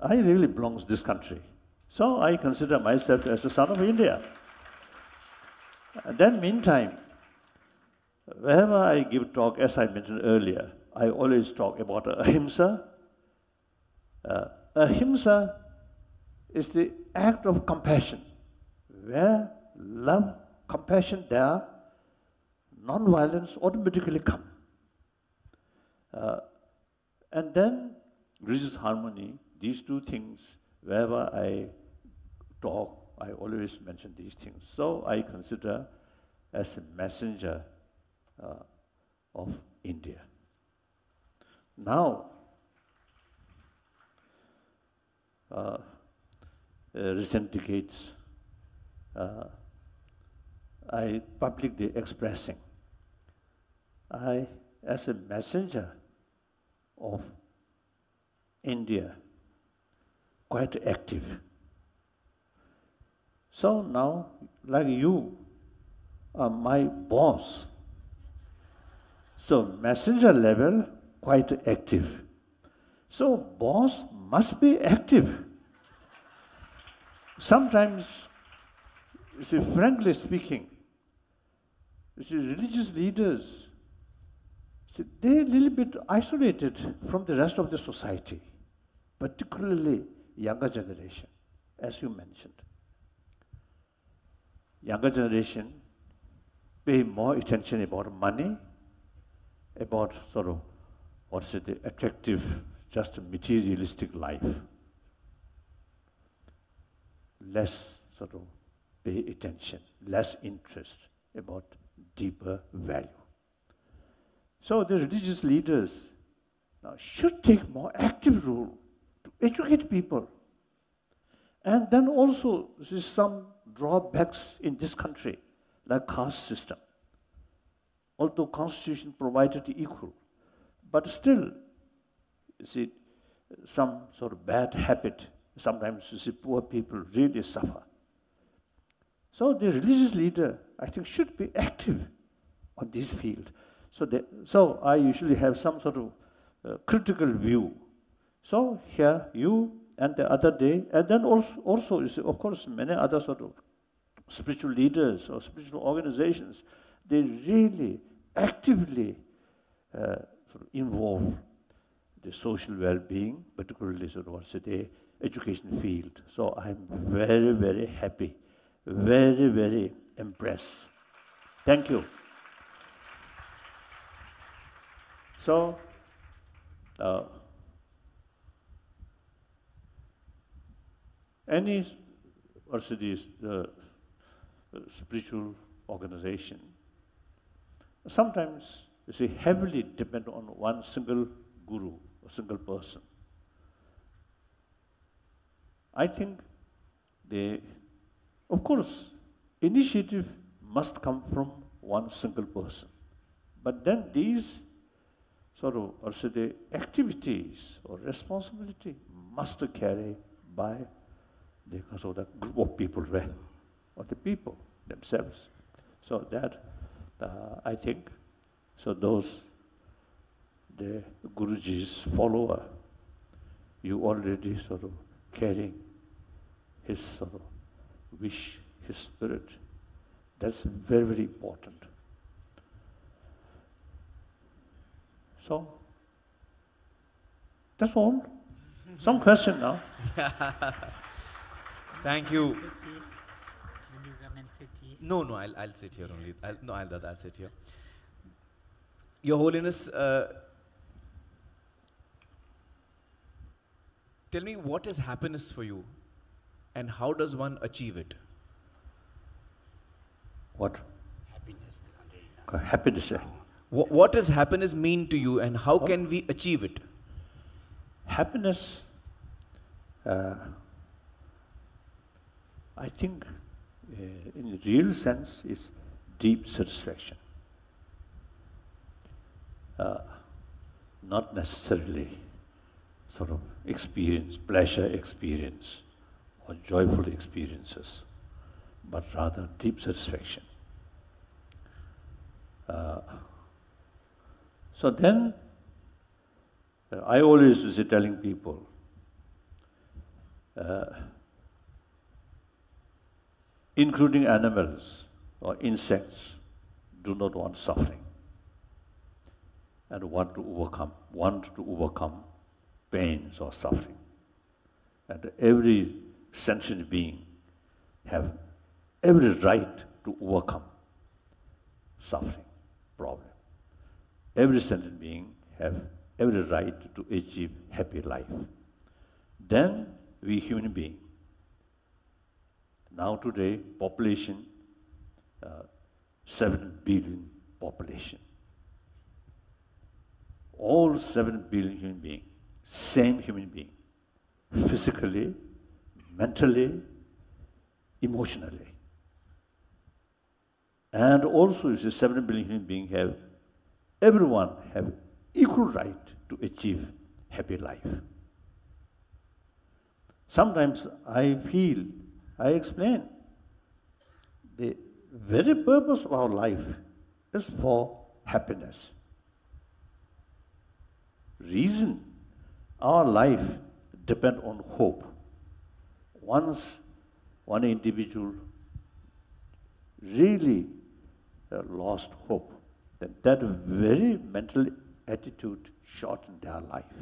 I really belong to this country. So I consider myself as a son of India. And then meantime, whenever I give talk, as I mentioned earlier, I always talk about ahimsa. Ahimsa is the act of compassion. Where love, compassion there, non-violence automatically come. And then religious harmony, these two things, wherever I talk, I always mention these things. So I consider as a messenger of India. Now, recent decades, I publicly expressing, I, as a messenger of India, quite active. So now, like you are my boss. So messenger level, quite active. So boss must be active. Sometimes, you see, frankly speaking, you see, religious leaders, see, they're a little bit isolated from the rest of the society, particularly younger generation, as you mentioned. Younger generation pay more attention about money, about sort of, what's it, the attractive, just materialistic life. Less sort of pay attention, less interest about deeper value. So the religious leaders now should take more active role to educate people. And then also, there's some drawbacks in this country, like caste system. Although constitution provided equal, but still, you see, some sort of bad habit. Sometimes you see poor people really suffer. So the religious leader, I think, should be active on this field. So I usually have some sort of critical view. So here you and the other day, and then also you see, of course, many other sort of spiritual leaders or spiritual organizations, they really actively sort of involve the social well-being, particularly sort of what's the education field. So I'm very, very happy, very, very impressed. Thank you. So, any spiritual organization sometimes you see heavily depend on one single guru, a single person. I think of course, initiative must come from one single person. But then these sort of activities or responsibility must carry by the group of people, or the people themselves. So that I think, so those, the Guruji's follower, you already sort of carrying his sort of wish, his spirit. That's very, very important. So, that's all. Some question now. Thank you. Will you come and sit here? No, I'll sit here only. I'll sit here. Your Holiness, tell me, what is happiness for you and how does one achieve it? What? Happiness. Happiness. What does happiness mean to you and how can we achieve it? Happiness, I think, in the real sense, is deep satisfaction. Not necessarily sort of experience, pleasure experience, or joyful experiences, but rather deep satisfaction. So then, I always was telling people, including animals or insects, do not want suffering and want to overcome pains or suffering. And every sentient being have every right to overcome suffering, problem. Every sentient being have every right to achieve happy life. Then we human being, now today population, 7 billion population. All 7 billion human beings, same human being, physically, mentally, emotionally. And also, you see, 7 billion human beings everyone have equal right to achieve happy life. Sometimes I explain, the very purpose of our life is for happiness. Reason our life depends on hope. Once one individual really lost hope, then that very mental attitude shortened their life.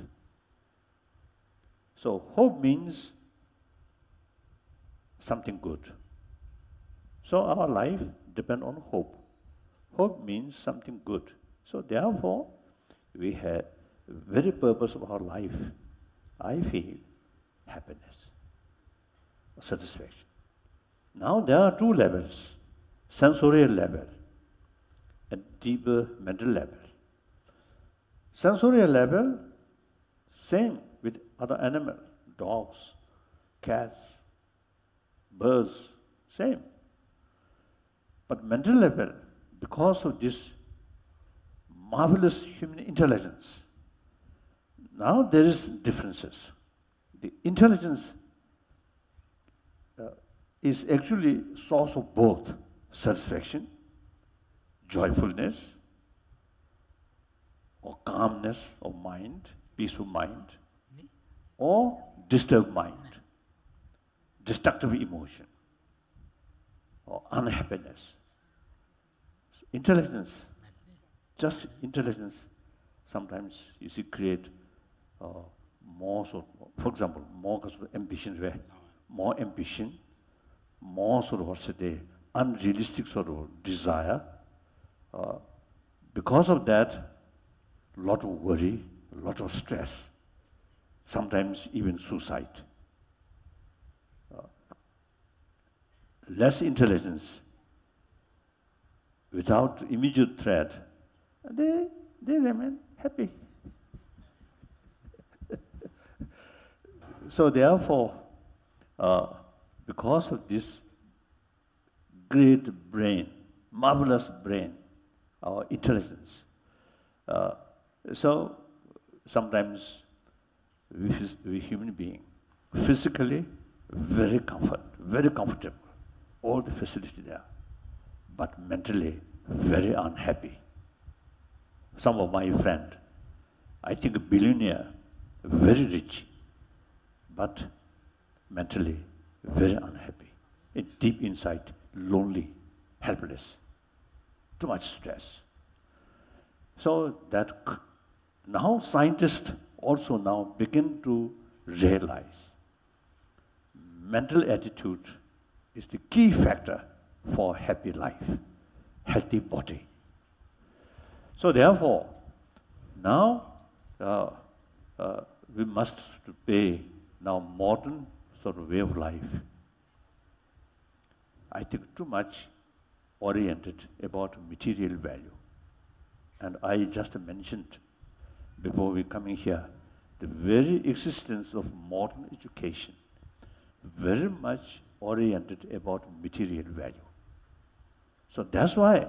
So hope means something good. So our life depends on hope. Hope means something good. So therefore, we have very purpose of our life, I feel happiness, satisfaction. Now there are two levels, sensorial level and deeper mental level. Sensorial level, same with other animals, dogs, cats, birds, same. But mental level, because of this marvelous human intelligence, now there is differences. The intelligence is actually source of both satisfaction, joyfulness, or calmness of mind, peaceful mind, or disturbed mind, destructive emotion, or unhappiness. Intelligence, just intelligence, sometimes you see create more sort of, for example, more sort of ambition, more ambition, more sort of what's the unrealistic sort of desire. Because of that, a lot of worry, a lot of stress, sometimes even suicide. Less intelligence, without immediate threat, they remain happy. So therefore, because of this great brain, marvelous brain, our intelligence, so sometimes we human being, physically very comfortable, all the facility there, but mentally very unhappy. Some of my friend, I think a billionaire, very rich, but mentally very unhappy, deep inside, lonely, helpless, too much stress. So that now scientists also now begin to realize mental attitude is the key factor for happy life, healthy body. So therefore, now we must pay now modern sort of way of life. I think too much oriented about material value. And I just mentioned before we coming here, the very existence of modern education, very much oriented about material value. So that's why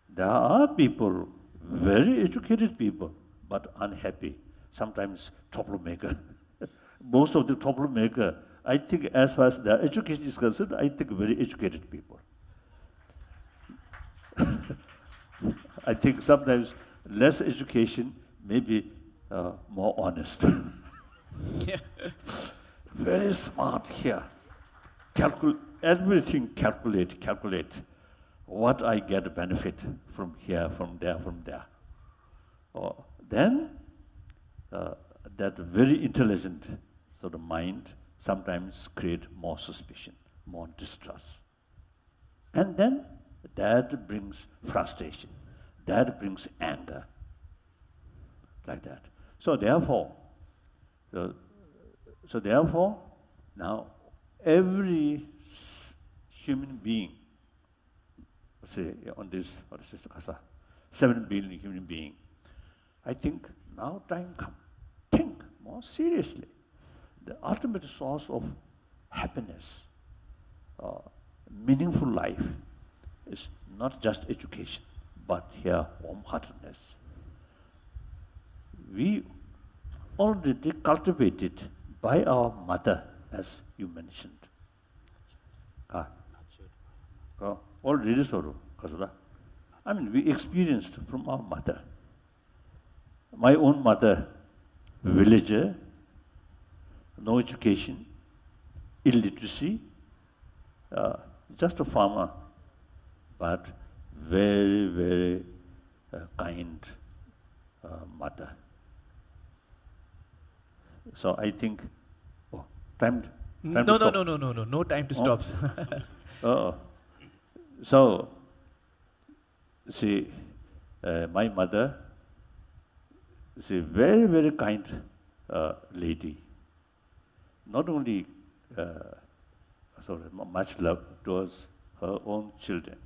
there are people, very educated people, but unhappy, sometimes troublemaker. Most of the troublemaker, I think as far as their education is concerned, I think very educated people. I think sometimes less education may be more honest. Yeah. Very smart here. Everything calculate. What I get benefit from here, from there. Then that very intelligent sort of mind sometimes create more suspicion, more distrust. And then that brings frustration, that brings anger, like that. So therefore, now every human being, say on this, 7 billion human being, I think now time come. Think more seriously. The ultimate source of happiness, meaningful life, is not just education, but here warm-heartedness. We already cultivated by our mother, as you mentioned. Already sorrow, I mean, we experienced from our mother. My own mother, villager, no education, illiteracy, just a farmer, but very, very kind mother. So I think, time No time to stop. So, see, my mother is a very, very kind lady. Not only much love towards her own children,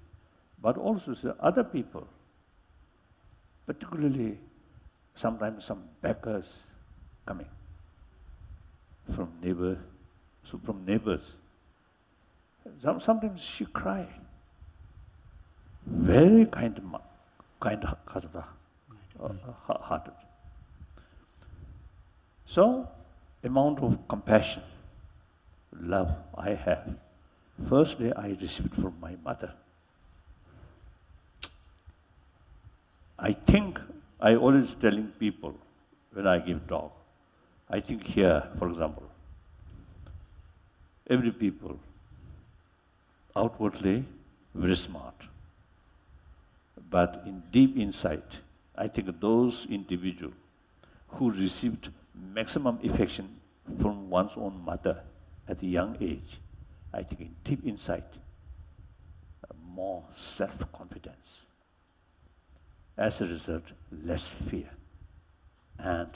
but also other people, particularly sometimes some beggars coming from neighbors. Sometimes she cry. Very kind-hearted. So, amount of compassion, love I have. Firstly, I received from my mother. I think I always telling people when I give talk. I think here, for example, every people outwardly very smart. But in deep insight, I think those individuals who received maximum affection from one's own mother at a young age, I think in deep insight, more self-confidence. As a result, less fear and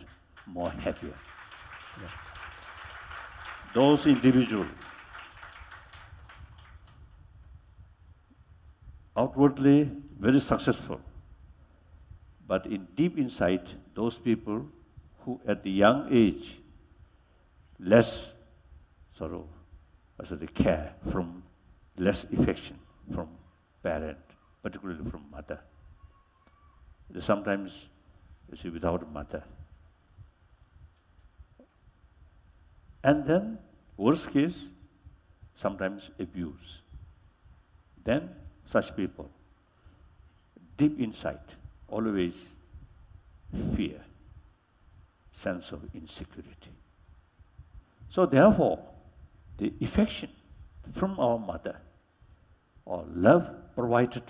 more happier. Yeah. Those individuals, outwardly very successful, but in deep insight, those people who at the young age less care from, less affection from parent, particularly from mother. Sometimes, you see, without a mother. And then, worst case, sometimes abuse. Then, such people, deep insight, always fear, sense of insecurity. So therefore, the affection from our mother, or love provided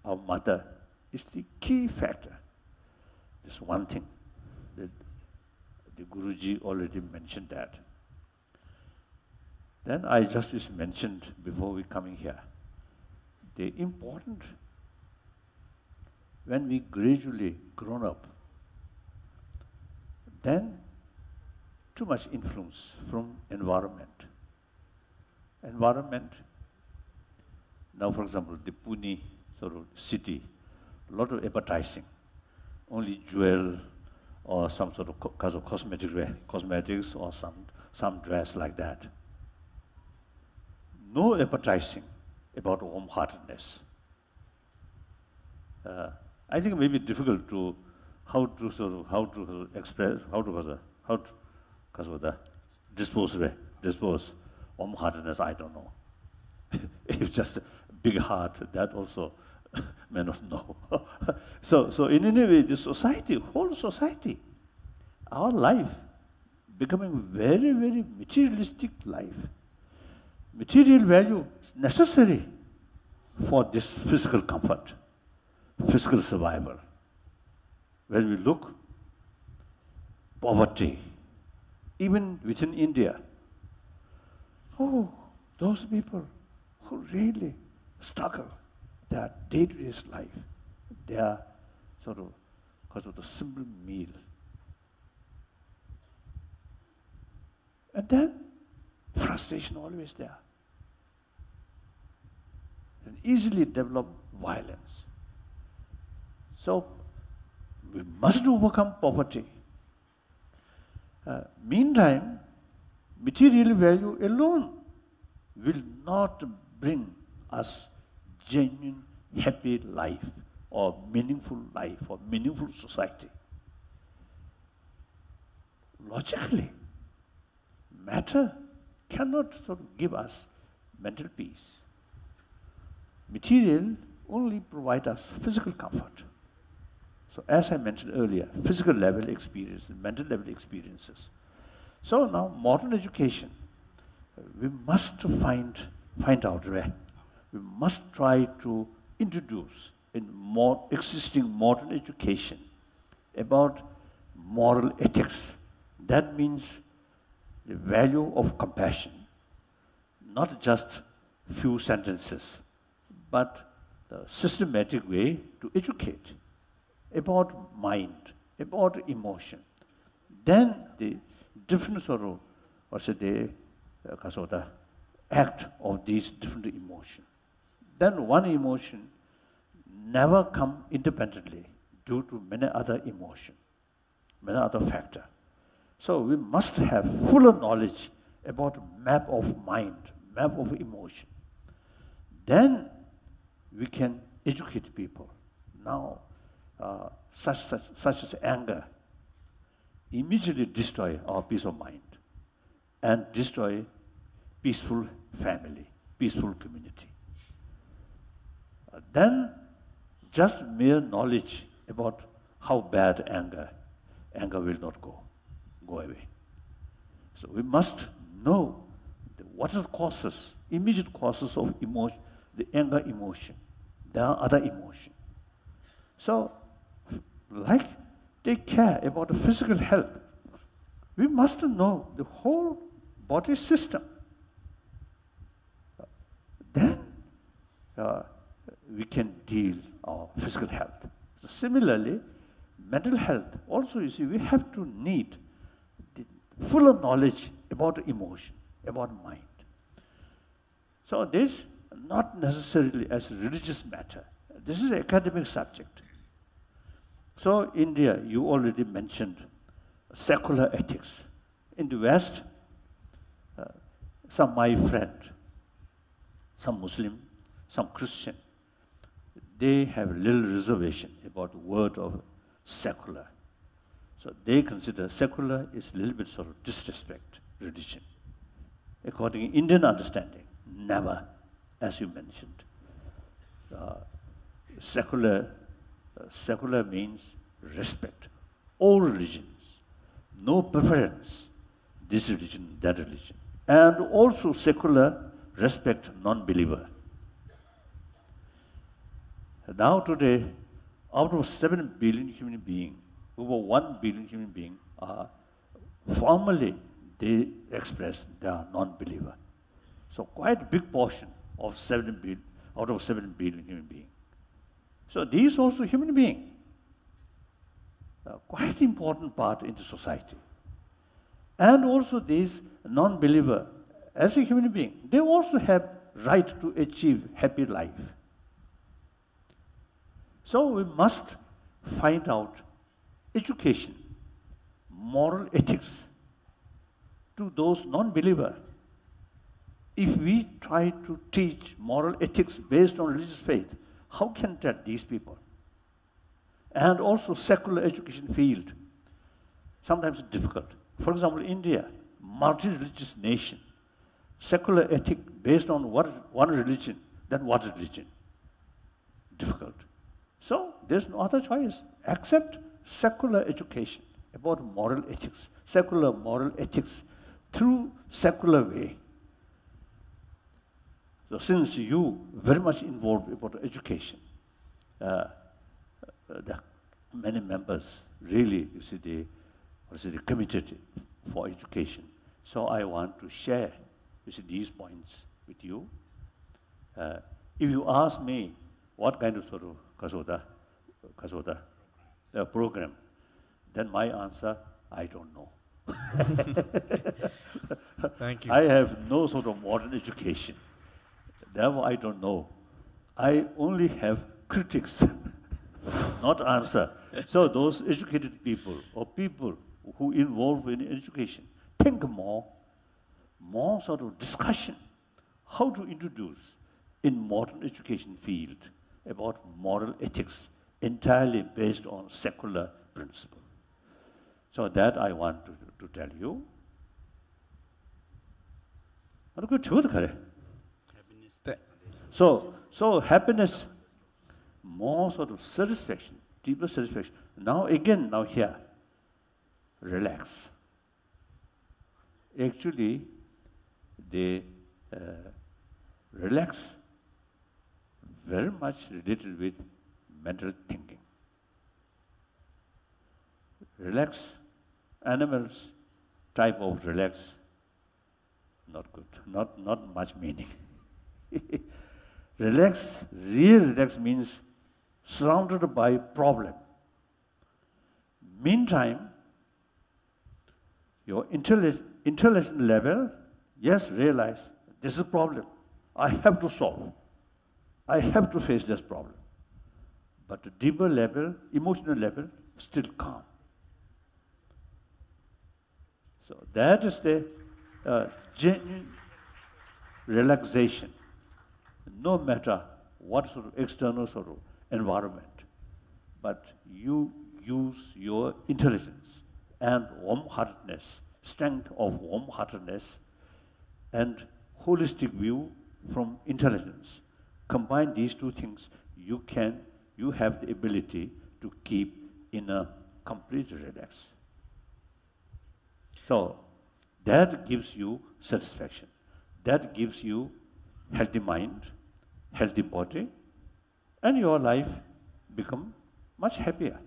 our mother, is the key factor. This one thing that the Guruji already mentioned that. Then I just mentioned before we coming here, the important, when we gradually grown up, then too much influence from environment. Environment, now for example, the Pune city, a lot of advertising, only jewel or some sort of cosmetics or some dress like that. No advertising about warm-heartedness. I think it may be difficult to dispose warm-heartedness. I don't know. If just a big heart, that also may not know. So in any way, the society, whole society, our life becoming very, very materialistic life. Material value is necessary for this physical comfort, physical survival. When we look, poverty, even within India, oh, those people who really struggle their day-to-day life, they are because of the simple meal. And then, frustration always there. And easily develop violence. So, we must overcome poverty. Meantime, material value alone will not bring us genuine, happy life or meaningful society. Logically, matter cannot give us mental peace. Material only provide us physical comfort. So as I mentioned earlier, physical level experience, mental level experiences. So now modern education, we must find out where. We must try to introduce in more existing modern education about moral ethics. That means the value of compassion, not just few sentences, but the systematic way to educate about mind, about emotion. Then the different the act of these different emotions. Then one emotion never come independently due to many other emotions, many other factors. So we must have fuller knowledge about map of mind, map of emotion. Then we can educate people. Now, such as anger immediately destroy our peace of mind and destroy peaceful family, peaceful community. Then just mere knowledge about how bad anger will not go away. So we must know what are the causes, immediate causes of emotion, the anger emotion. There are other emotions. So, like they care about the physical health, we must know the whole body system. Then we can deal our physical health. So similarly, mental health also, you see, we have to need the fuller knowledge about emotion, about mind. So this not necessarily as a religious matter. This is an academic subject. So India, you already mentioned secular ethics. In the West, some my friend, some Muslim, some Christian, they have little reservation about the word of secular. So they consider secular is a little bit sort of disrespect religion. According to Indian understanding, never, as you mentioned. Secular means respect all religions, no preference, this religion, that religion. And also secular respect non-believer. Now today, out of 7 billion human beings, over 1 billion human beings are formally, they express they are non-believer. So quite a big portion of 7 billion, out of 7 billion human beings. So these also human beings, quite important part in the society. And also these non-believer, as a human being, they also have right to achieve happy life. So we must find out education, moral ethics to those non-believer. If we try to teach moral ethics based on religious faith, how can that these people? And also secular education field, sometimes difficult. For example, India, multi-religious nation, secular ethic based on one religion, then what religion? Difficult. So there's no other choice except secular education about moral ethics, secular moral ethics through secular way. So since you very much involved about education, the many members really, you see, they committed for education. So I want to share, you see, these points with you. If you ask me what kind of sort of Kasoda program, then my answer, I don't know. Thank you. I have no sort of modern education. Therefore, I don't know. I only have critics, not answer. So those educated people or people who involved in education, think more sort of discussion, how to introduce in modern education field about moral ethics entirely based on secular principle. So that I want to tell you. So happiness, more sort of satisfaction, deeper satisfaction. Now here, relax. Actually, they relax very much related with mental thinking. Relax, animals type of relax, not good, not much meaning. Relax, real relax means surrounded by problem. Meantime, your intelligent level, yes, realize this is a problem. I have to solve. I have to face this problem. But the deeper level, emotional level, still calm. So that is the genuine relaxation, no matter what sort of external sort of environment, but you use your intelligence and warm-heartedness, strength of warm-heartedness and holistic view from intelligence. Combine these two things, you have the ability to keep in a complete relax. So that gives you satisfaction. that gives you healthy mind, healthy body, and your life become much happier.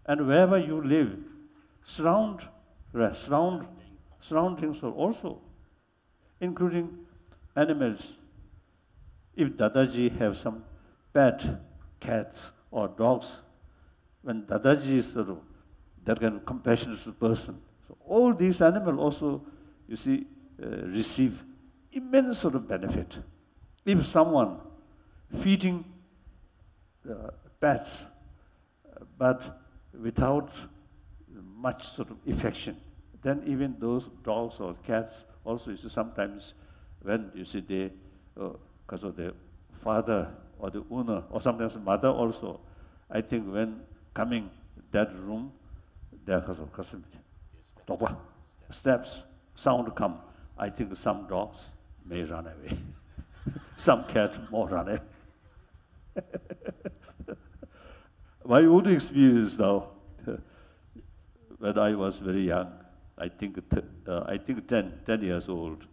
And wherever you live, surroundings are also, including animals. If Dadaji have some pet cats or dogs, when Dadaji is sort of that kind of compassionate person, so all these animals also, you see, receive immense sort of benefit. If someone feeding pets, but without much sort of affection, then even those dogs or cats also, you see, sometimes when you see they, because of the father or the owner, or sometimes the mother also, I think when coming that room, there because of steps, sound come, I think some dogs may run away. Some cat more run away. My own experience now, when I was very young, I think 10 years old,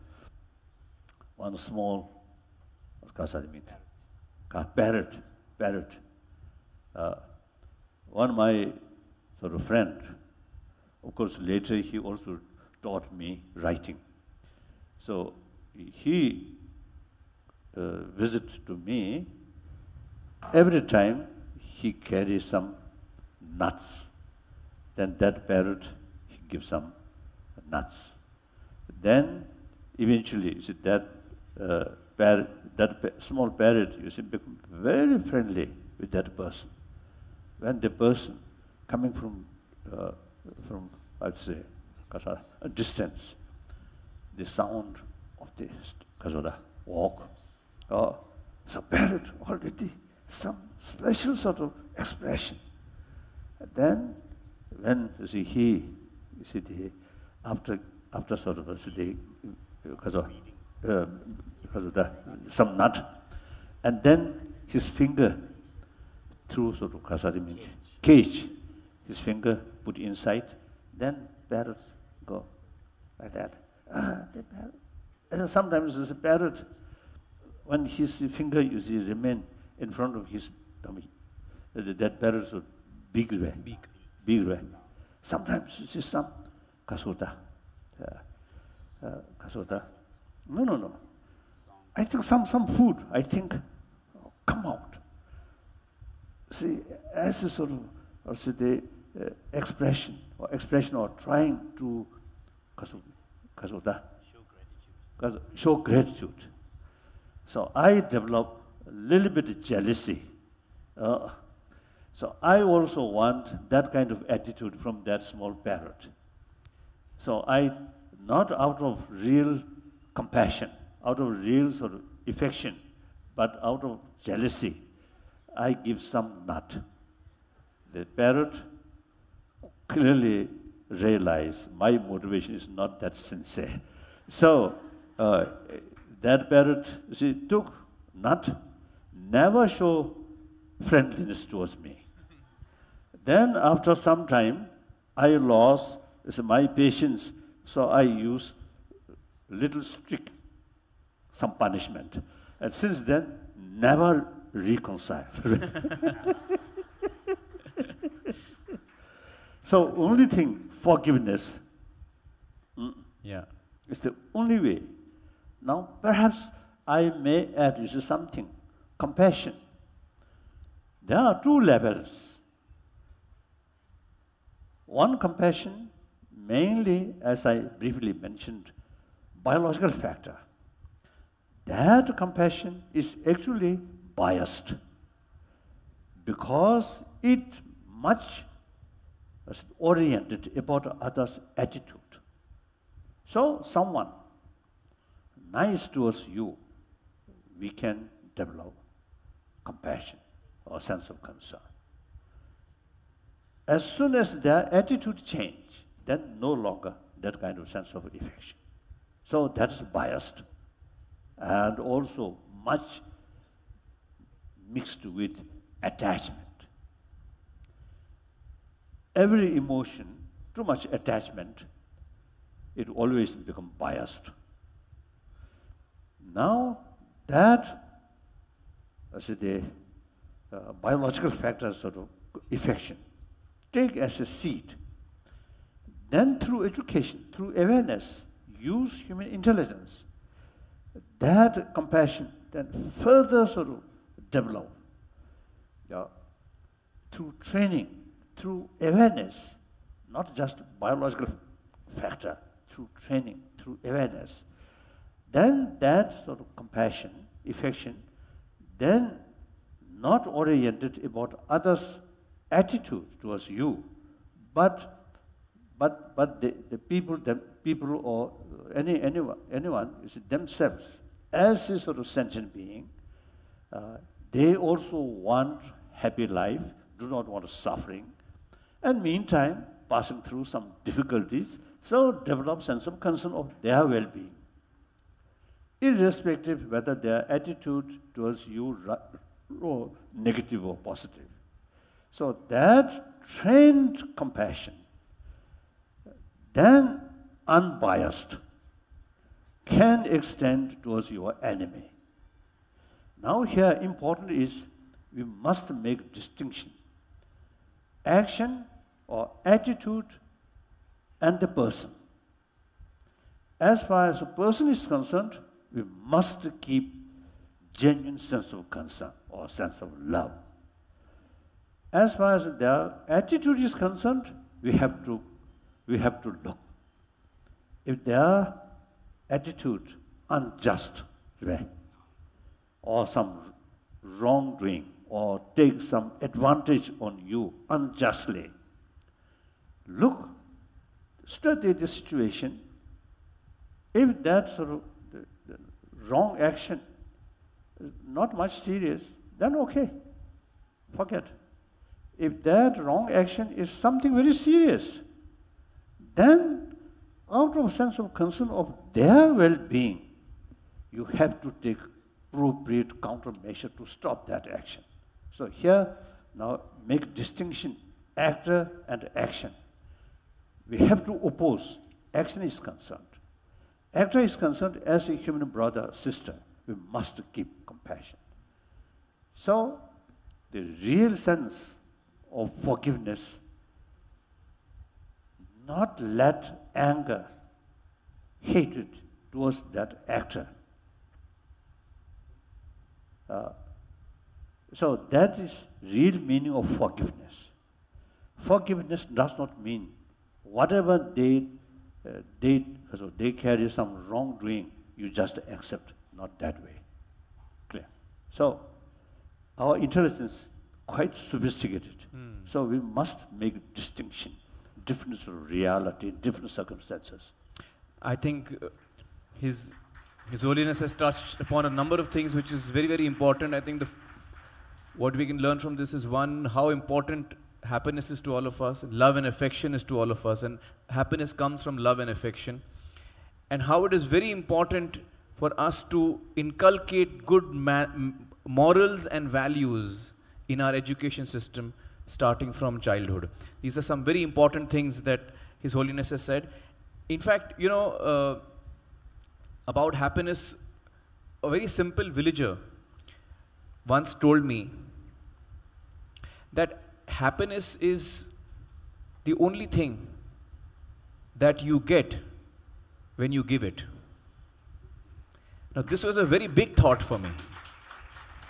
one small parrot. One of my sort of friend, of course later he also taught me writing. So he visit to me, every time he carries some nuts. Then that parrot, he gives some nuts. Then eventually, you see, that small parrot, you see, become very friendly with that person. When the person coming from I'd say, a distance, the sound of the walk, so parrot already some special sort of expression. And then when you see after sort of because of some nut, and then his finger through sort of cage, his finger put inside, then parrots go like that. The parrot. And sometimes there's a parrot, when his finger remain in front of his tummy, that parrot would big way. Sometimes you see some kasota. No. I think some food, I think, come out. See, as a sort of, also the expression or trying to show gratitude. So I develop a little bit of jealousy. So I also want that kind of attitude from that small parrot. So I, not out of real compassion, out of real sort of affection, but out of jealousy, I give some nut. The parrot clearly realized my motivation is not that sincere. So that parrot, she took nut, never show friendliness towards me. Then after some time, I lost my patience, so I use little strict, some punishment. And since then, never reconcile. So only thing, forgiveness. Yeah. It's the only way. Now, perhaps I may add you something, compassion. There are two levels. One, compassion, mainly, as I briefly mentioned, biological factor. That compassion is actually biased because it much is oriented about others' attitude. So someone nice towards you, we can develop compassion or sense of concern. As soon as their attitude change, then no longer that kind of sense of affection. So that is biased and also much mixed with attachment. Every emotion, too much attachment, it always becomes biased. Now that, as the biological factors sort of affection, take as a seed. Then through education, through awareness, use human intelligence, that compassion then further sort of develop. Through training, through awareness, not just biological factor, through training, through awareness, then that sort of compassion, affection, then not oriented about others' attitude towards you, but the people or anyone is themselves as a sort of sentient being. They also want happy life, do not want suffering, and meantime passing through some difficulties, so develop sense of concern of their well-being, irrespective whether their attitude towards you or negative or positive. So that trained compassion, then unbiased, can extend towards your enemy. Now here important is we must make distinction. Action or attitude and the person. As far as the person is concerned, we must keep genuine sense of concern or sense of love. As far as their attitude is concerned, we have to look. If their attitude unjust, right, or some wrongdoing, or take some advantage on you unjustly, look, study the situation. If that sort of the wrong action is not much serious, then okay, forget. If that wrong action is something very serious, then out of sense of concern of their well-being, you have to take appropriate countermeasure to stop that action. So here, now make distinction, actor and action. We have to oppose. Action is concerned. Actor is concerned as a human brother, sister. We must keep compassion. So the real sense of forgiveness, not let anger, hatred towards that actor. So that is real meaning of forgiveness. Forgiveness does not mean whatever they carry some wrongdoing, you just accept. Not that way. Clear. So our intelligence quite sophisticated. So we must make distinction, difference of reality, different circumstances. I think His Holiness has touched upon a number of things which is very, very important. I think what we can learn from this is, one, how important happiness is to all of us, love and affection is to all of us, and happiness comes from love and affection, and how it is very important for us to inculcate good morals and values in our education system starting from childhood. These are some very important things that His Holiness has said. In fact, about happiness, a very simple villager once told me that happiness is the only thing that you get when you give it. Now, this was a very big thought for me.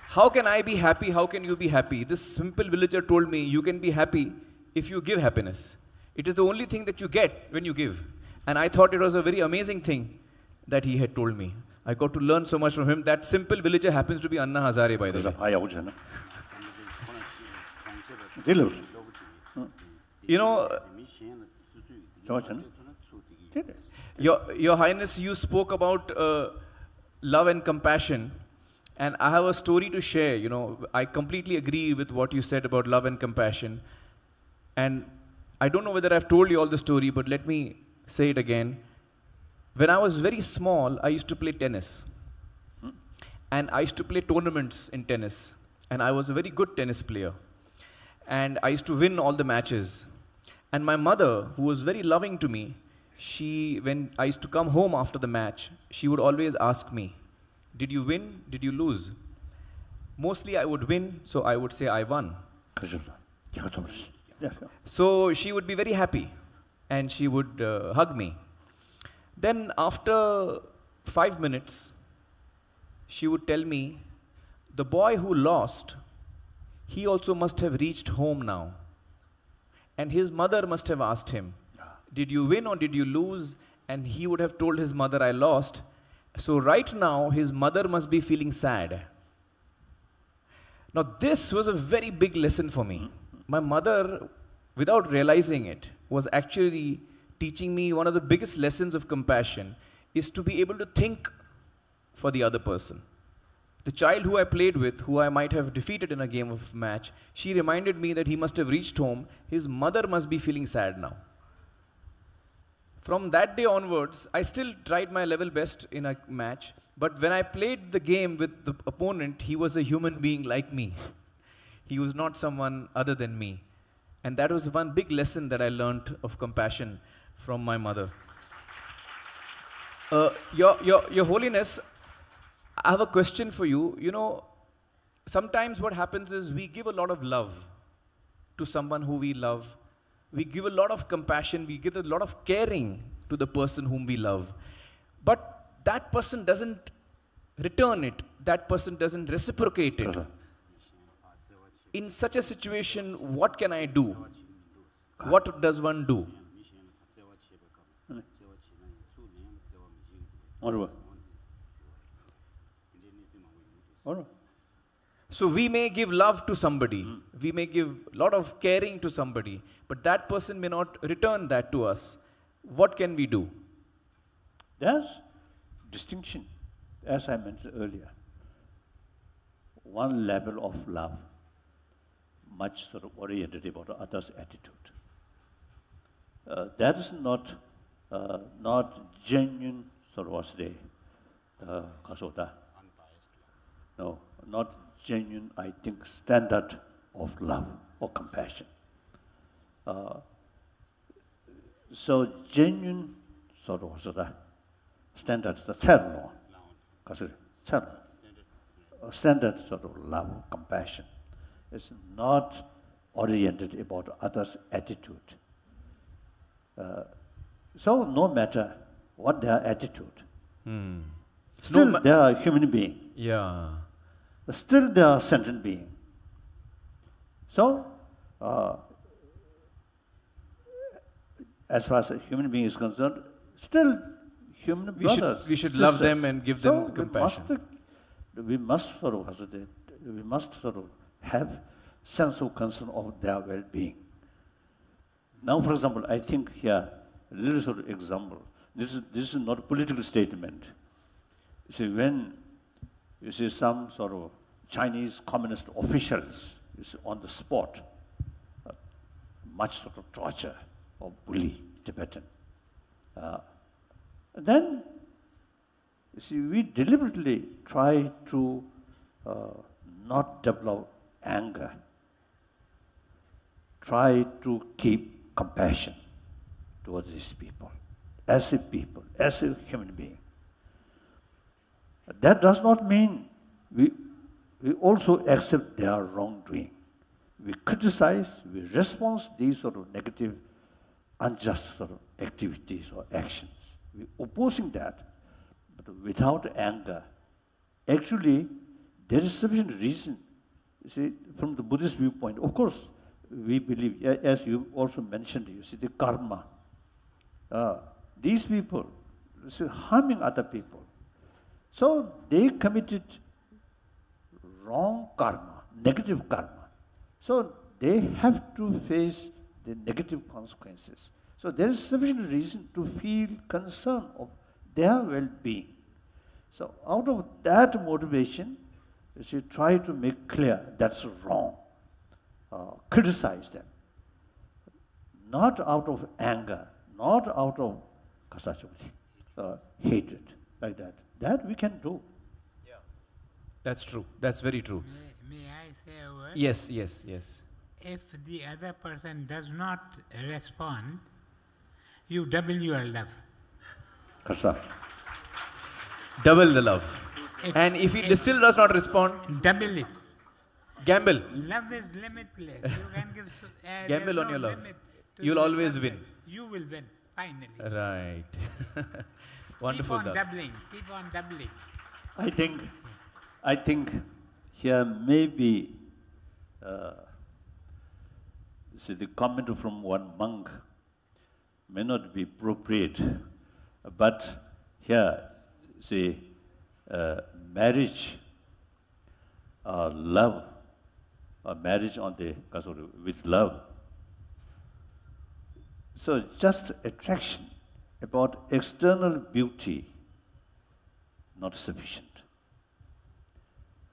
How can I be happy? How can you be happy? This simple villager told me, you can be happy if you give happiness. It is the only thing that you get when you give. And I thought it was a very amazing thing that he had told me. I got to learn so much from him. That simple villager happens to be Anna Hazare, by the way. You know, Your Highness, you spoke about love and compassion, and I have a story to share. I completely agree with what you said about love and compassion, and I don't know whether I've told you all the story, but let me say it again. When I was very small, I used to play tennis, and I used to play tournaments in tennis, and I was a very good tennis player, and I used to win all the matches. And my mother, who was very loving to me, when I used to come home after the match, she would always ask me, Did you win? Did you lose? Mostly I would win, so I would say I won. So she would be very happy and she would hug me. Then after 5 minutes, she would tell me, the boy who lost, he also must have reached home now. And his mother must have asked him, did you win or did you lose? And he would have told his mother, I lost. So right now, his mother must be feeling sad. Now this was a very big lesson for me. My mother, without realizing it, was actually teaching me one of the biggest lessons of compassion is to be able to think for the other person. The child who I played with, who I might have defeated in a game of match, she reminded me that he must have reached home. His mother must be feeling sad now. From that day onwards, I still tried my level best in a match, but when I played the game with the opponent, he was a human being like me. He was not someone other than me. And that was one big lesson that I learned of compassion from my mother. Your Holiness, I have a question for you. You know, sometimes what happens is we give a lot of love to someone who we love. We give a lot of compassion. We give a lot of caring to the person whom we love. But that person doesn't return it. That person doesn't reciprocate it. In such a situation, what can I do? What does one do? So we may give love to somebody, we may give a lot of caring to somebody, but that person may not return that to us. What can we do? There's distinction, as I mentioned earlier. One level of love, much sort of oriented about others' attitude. That is not genuine, sort of what's the kasota. No, not genuine, I think, standard of love or compassion. So genuine sort of what's the standard, the ceremony, standard sort of love, compassion. It's not oriented about others' attitude. So no matter what their attitude, still they are a human being. Yeah. Still they are a sentient being. So, as far as a human being is concerned, still human brothers. We should love them and give them compassion. We must sort of have sense of concern of their well-being. Now, for example, I think here, a little sort of example. This is not a political statement. You see, when you see some sort of Chinese communist officials on the spot, much sort of torture or bully Tibetan. Then, you see, we deliberately try to not develop anger, try to keep compassion towards these people, as a human being. That does not mean we also accept their wrongdoing. We criticize, we respond to these sort of negative, unjust sort of activities or actions. We're opposing that, but without anger. Actually, there is sufficient reason. You see, from the Buddhist viewpoint, of course, we believe, as you also mentioned, you see, the karma. These people, you see, harming other people. So they committed wrong karma, negative karma. So they have to face the negative consequences. So there is sufficient reason to feel concern of their well-being. So out of that motivation, you see, try to make clear that's wrong. Criticize them. Not out of anger, not out of hatred, like that. That we can do. Yeah. That's true. That's very true. May I say a word? Yes. If the other person does not respond, you double your love. Double the love. And if he still does not respond, double it. gamble. Love is limitless. You can give Gamble there's on no your love. limit to You'll the always love win. that You will win, finally. Right. Wonderful. Keep on Dada. doubling. Keep on doubling. I think here maybe, see, the comment from one monk may not be appropriate, but here, see, marriage, love, marriage on the with love. So just attraction about external beauty, not sufficient.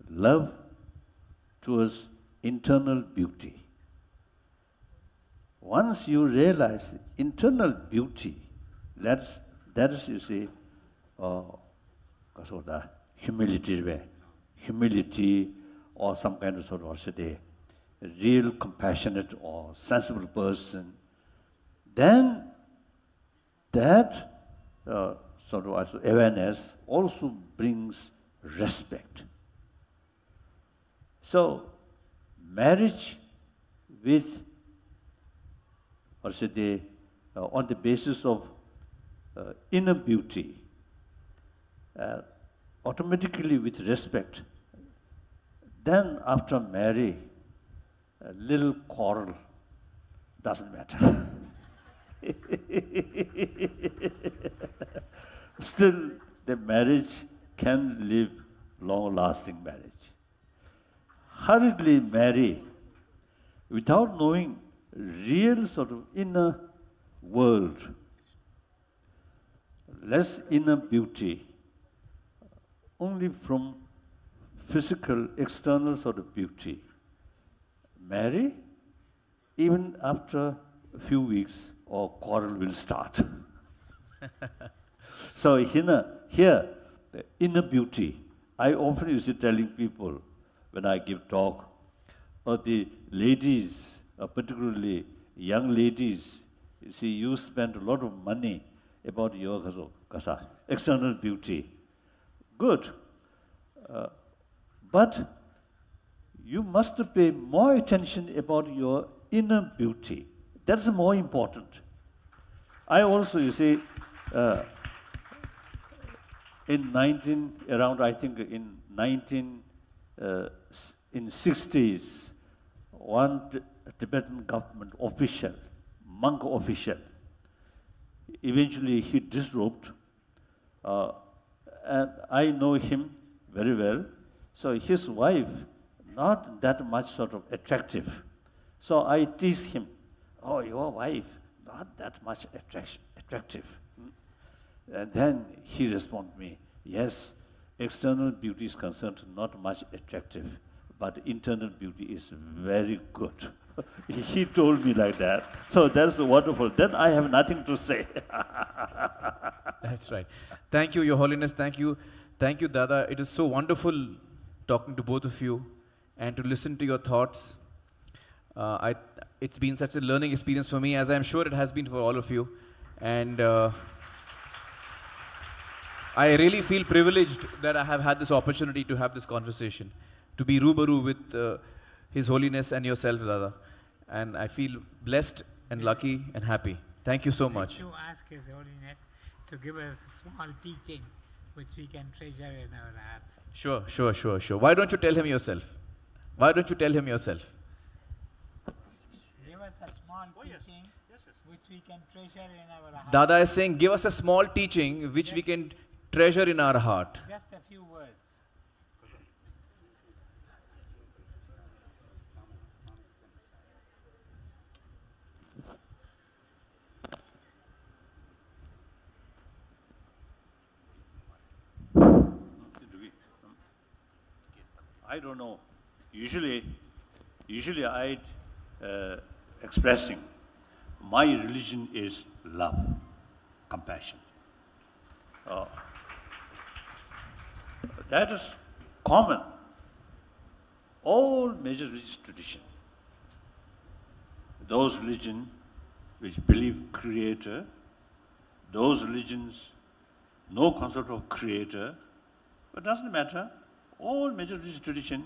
Love towards internal beauty. Once you realize internal beauty, that is, you see, humility or some kind of sort of, say, a real compassionate or sensible person, then that sort of awareness also brings respect. So, marriage with, or say, on the basis of inner beauty, automatically with respect, then after marry, a little quarrel doesn't matter. Still, the marriage can live long-lasting marriage. Hurriedly marry without knowing real sort of inner world, less inner beauty, only from physical, external sort of beauty. Marry, even after a few weeks, or quarrel will start. So here, the inner beauty, I often used to telling people when I give talk, or the ladies, particularly young ladies, you see, you spend a lot of money about your external beauty. Good. But you must pay more attention about your inner beauty. That's more important. I also, you see, in 60s, one Tibetan government official, monk official, eventually he disrobed, and I know him very well. So his wife, not that much sort of attractive. So I tease him, oh, your wife, not that much attractive. And then he responded me, yes, external beauty is concerned, not much attractive, but internal beauty is very good. He told me like that. So that's wonderful. Then I have nothing to say. That's right. Thank you, Your Holiness. Thank you. Thank you, Dada. It is so wonderful talking to both of you and to listen to your thoughts. It's been such a learning experience for me, as I'm sure it has been for all of you. And I really feel privileged that I have had this opportunity to have this conversation, to be rubaru with His Holiness and yourself, Dada. And I feel blessed and lucky and happy. Thank you so much. To ask His Holiness to give us a small teaching which we can treasure in our hearts. Sure. Why don't you tell him yourself? Why don't you tell him yourself? Give us a small teaching which we can treasure in our heart. Dada is saying, give us a small teaching which we can treasure in our heart. Just a few words. I don't know. Usually I expressing my religion is love, compassion. That is common. All major religious tradition. Those religions which believe creator, those religions no concept of creator, But it doesn't matter. All major religious traditions,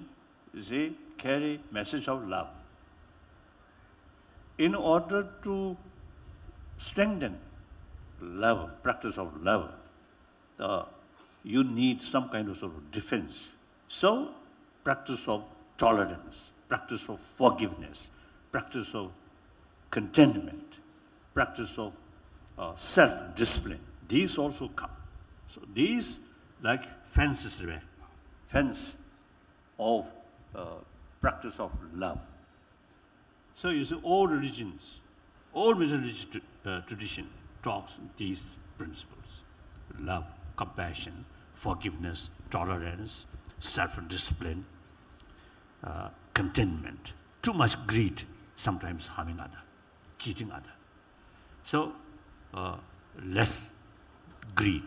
they carry message of love. In order to strengthen love, practice of love, you need some kind of sort of defense. So, practice of tolerance, practice of forgiveness, practice of contentment, practice of self-discipline. These also come. So these, like fences, fence of practice of love. So you see, all religions, all major religious tradition talks these principles: love, compassion, forgiveness, tolerance, self-discipline, contentment. Too much greed, sometimes harming other, cheating other. So less greed,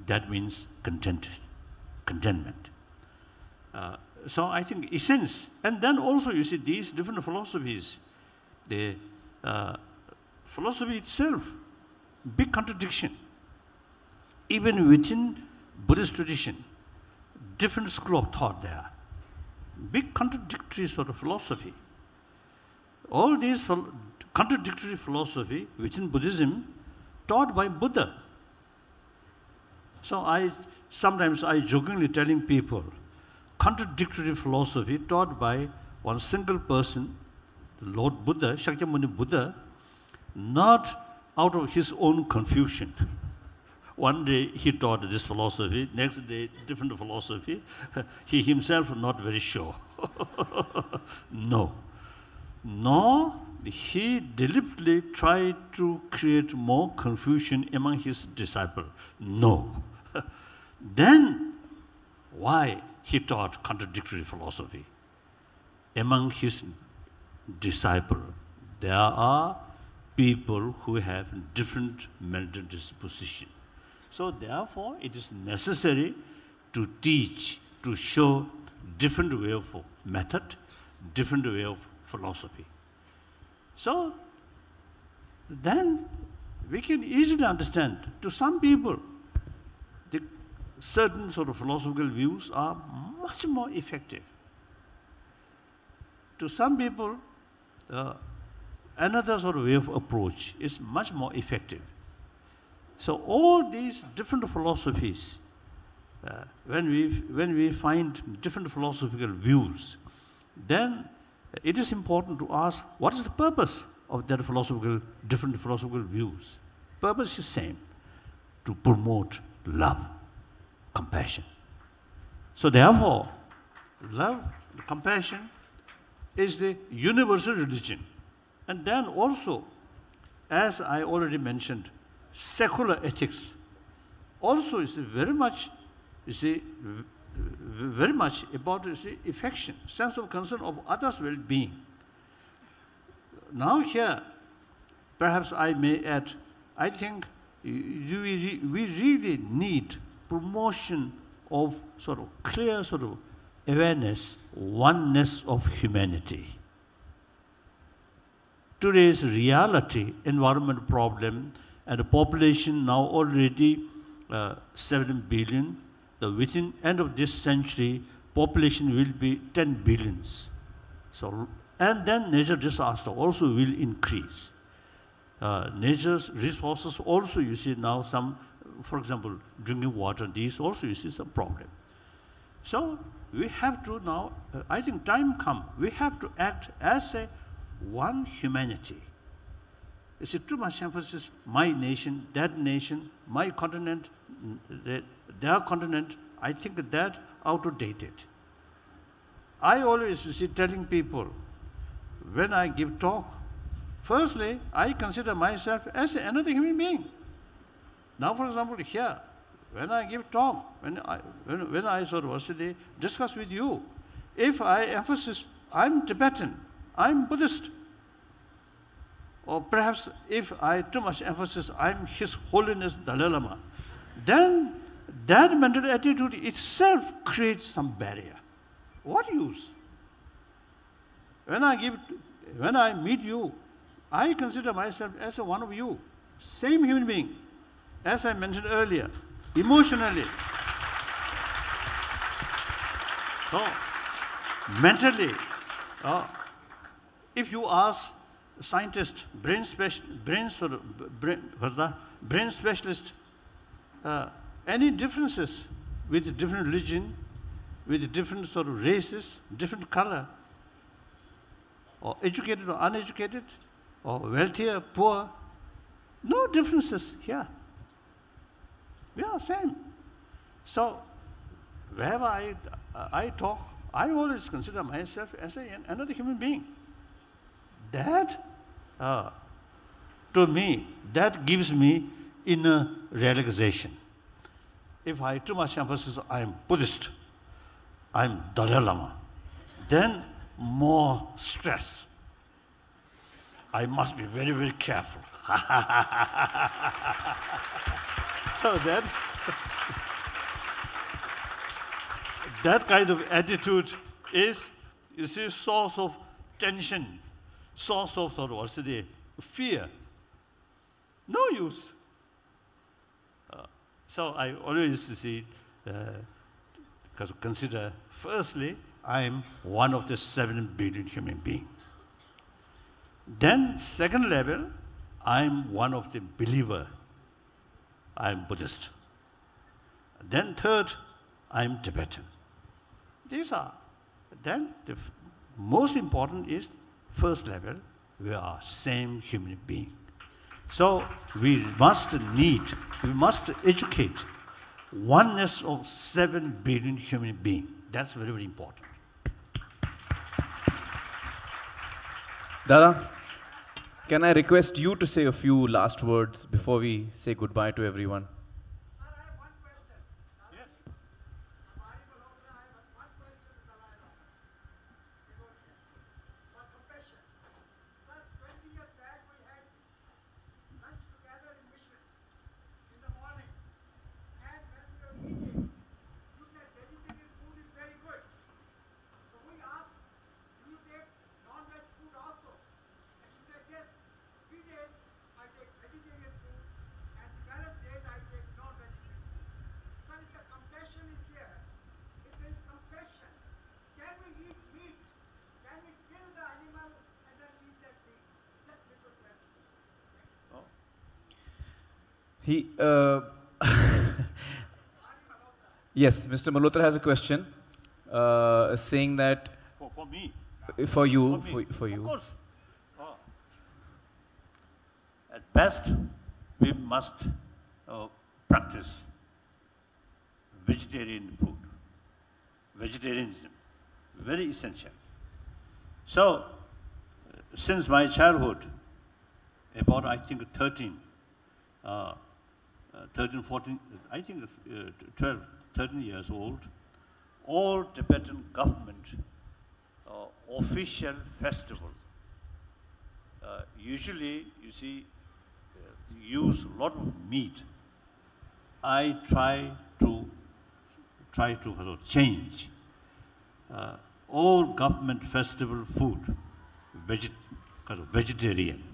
that means contentment. So I think essence, and then also you see these different philosophies, the philosophy itself, big contradiction. Even within Buddhist tradition, different school of thought there, big contradictory sort of philosophy. All these contradictory philosophy within Buddhism taught by Buddha. So sometimes I jokingly telling people, contradictory philosophy taught by one single person, the Lord Buddha, Shakyamuni Buddha, not out of his own confusion. One day he taught this philosophy, next day different philosophy. He himself not very sure. No. Nor he deliberately tried to create more confusion among his disciples. No. Then why he taught contradictory philosophy? Among his disciples, there are people who have different mental disposition. So therefore, it is necessary to teach, to show different way of method, different way of philosophy. So then we can easily understand, to some people, the certain sort of philosophical views are much more effective. To some people, another sort of way of approach is much more effective. So all these different philosophies, when we find different philosophical views, then it is important to ask, what is the purpose of that different philosophical views? Purpose is same, to promote love, compassion. So therefore, love, compassion is the universal religion. And then also, as I already mentioned, secular ethics also is very much, very much about affection, sense of concern of others' well-being. Now here, perhaps I may add, I think we really need promotion of sort of clear sort of awareness, oneness of humanity. Today's reality, environment problem, and the population now already 7 billion. Within end of this century, population will be 10 billions. So, and then natural disaster also will increase. Nature's resources also, you see now some, for example, drinking water, these also you see some problem. So we have to now, I think time come, we have to act as a one humanity. You see, too much emphasis, my nation, my continent, their continent, I think that outdated. I always see telling people, when I give talk, firstly, I consider myself as another human being. Now, for example, here, when I give talk, when I sort of discuss with you, if I emphasize, I'm Tibetan, I'm Buddhist, or perhaps if I too much emphasis, I'm His Holiness the Dalai Lama, then that mental attitude itself creates some barrier. What use? When I meet you, I consider myself as one of you, same human being, as I mentioned earlier, emotionally. So, mentally, if you ask scientists, brain specialist, any differences with different religion, with different sort of races, different color, or educated or uneducated, or wealthy or poor, no differences here. We are same. So, wherever I talk, I always consider myself as another human being. That, to me, that gives me inner relaxation. If I too much emphasis, I'm Buddhist, I'm Dalai Lama, then more stress. I must be very, very careful. So that's that kind of attitude is, you see, source of tension, source of sort of what's the fear. No use. So I always see, consider, firstly, I'm one of the 7 billion human beings. Then, second level, I'm one of the believer. I'm Buddhist. Then third, I'm Tibetan. These are. Then the most important is first level, we are same human being. So we must educate oneness of 7 billion human beings. That's very, very important. Dada, can I request you to say a few last words before we say goodbye to everyone? Sir, I have one question. Yes. I have one question to Dalai Lama. For compassion. Sir, 20 years back we had lunch together in mission in the morning. And when we were eating, you said vegetarian food is very good. So we asked, do you take non-veg food also? And you said, yes, 3 days I take vegetarian food and the balance days I take non-vegetarian food. Sir, if the compassion is there, if there is compassion, can we eat meat? Can we kill the animal and then eat that meat? Just little question. Yes, Mr. Malhotra has a question, saying that For me. for you, For you. Of course. At best, we must practice vegetarian food. Vegetarianism, very essential. So, since my childhood, about I think 13, 14, I think 12, 13 years old, all Tibetan government official festival usually, you see, use a lot of meat. I try to change all government festival food vegetarian.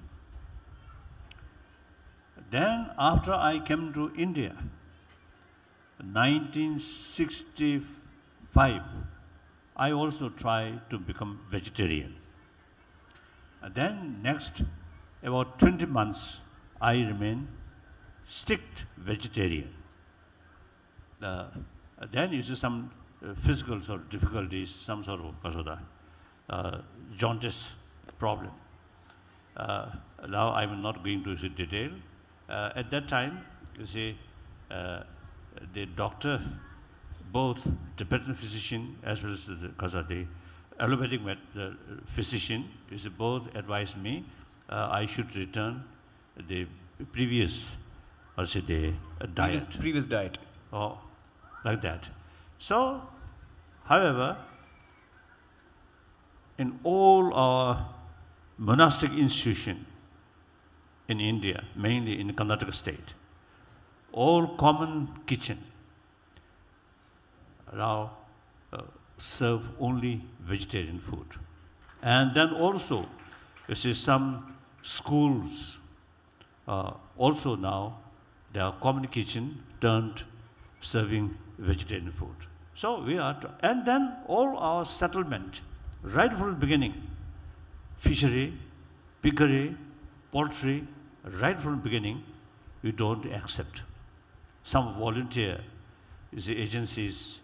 Then after I came to India, 1965, I also tried to become vegetarian. And then next, about 20 months, I remain strict vegetarian. Then you see some physical sort of difficulties, some sort of jaundice problem. Now I'm not going to detail. At that time, you see, the doctor, both Tibetan physician as well as the allopathic physician, you see, both advised me I should return the previous, the diet. Previous diet. Oh, like that. So, however, in all our monastic institutions in India, mainly in Karnataka state, all common kitchen now serve only vegetarian food. And then also, you see, some schools also now, they are common kitchen turned serving vegetarian food. So we are, and then all our settlement, right from the beginning, fishery, piggery, poultry, right from the beginning, we don't accept. Some volunteer, the agencies,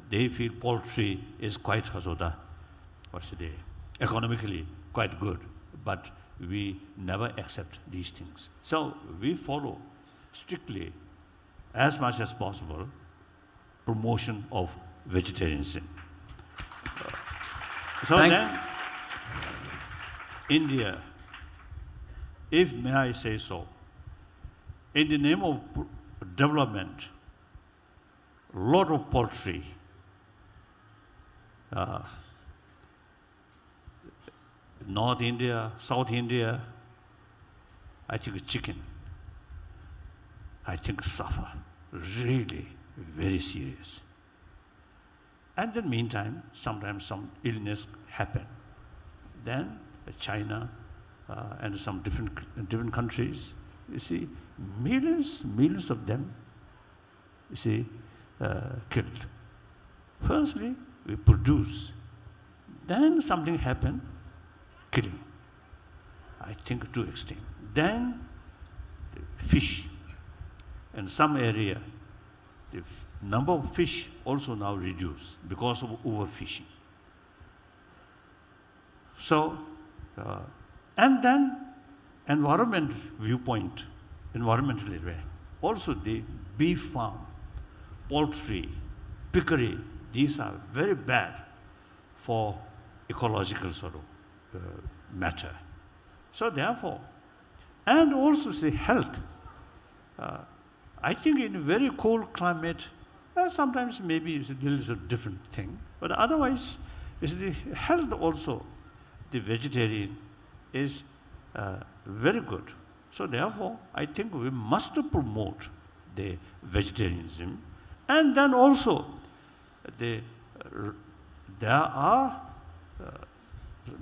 they feel poultry is quite economically quite good, but we never accept these things. So we follow strictly, as much as possible, promotion of vegetarianism. So then, India, if may I say so, in the name of development, a lot of poultry, North India, South India, I think chicken, I think suffer, really very serious. And then meantime, sometimes some illness happen. Then China and some different countries, you see, millions of them, you see, killed. Firstly, we produce. Then something happened, killing. I think to extreme. Then the fish. In some area, the number of fish also now reduced because of overfishing. So, and then environment viewpoint, environmentally, also the beef farm, poultry, piggery, these are very bad for ecological sort of matter. So therefore, and also say health. I think in a very cold climate, sometimes maybe it's a little different thing, but otherwise, it's the health also, the vegetarian is very good. So therefore, I think we must promote the vegetarianism. And then also, there are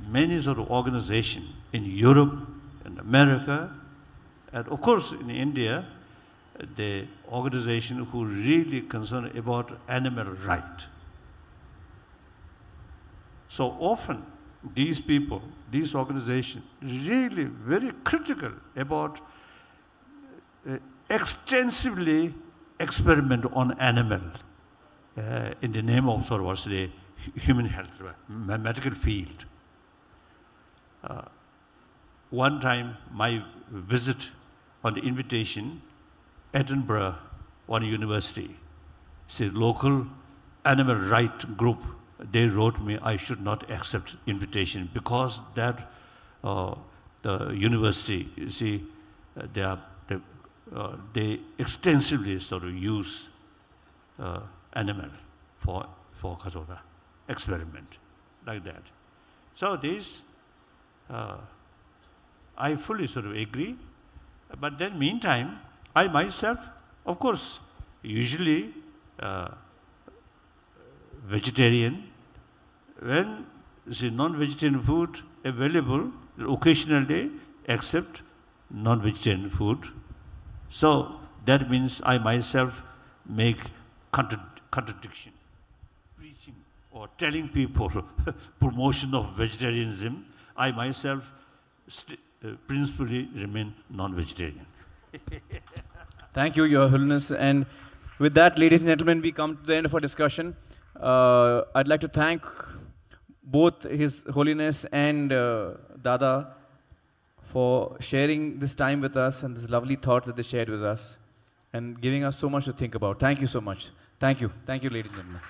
many sort of organizations in Europe and America, and of course in India, the organization who really concerned about animal right. So often, these people, these organizations, really very critical about extensively experiment on animal in the name of sort of the human health, medical field. One time, my visit on the invitation, Edinburgh, one university, say local animal right group, they wrote me I should not accept invitation because that the university, you see, they extensively sort of use animal for experiment like that. So this, I fully sort of agree, but then meantime, I myself, of course, usually vegetarian. When the non-vegetarian food available, occasionally accept non-vegetarian food. So that means I myself make contradiction, preaching or telling people promotion of vegetarianism. I myself principally remain non-vegetarian. Thank you, Your Holiness. And with that, ladies and gentlemen, we come to the end of our discussion. I'd like to thank both His Holiness and Dada for sharing this time with us and these lovely thoughts that they shared with us and giving us so much to think about. Thank you so much. Thank you. Thank you, ladies and gentlemen.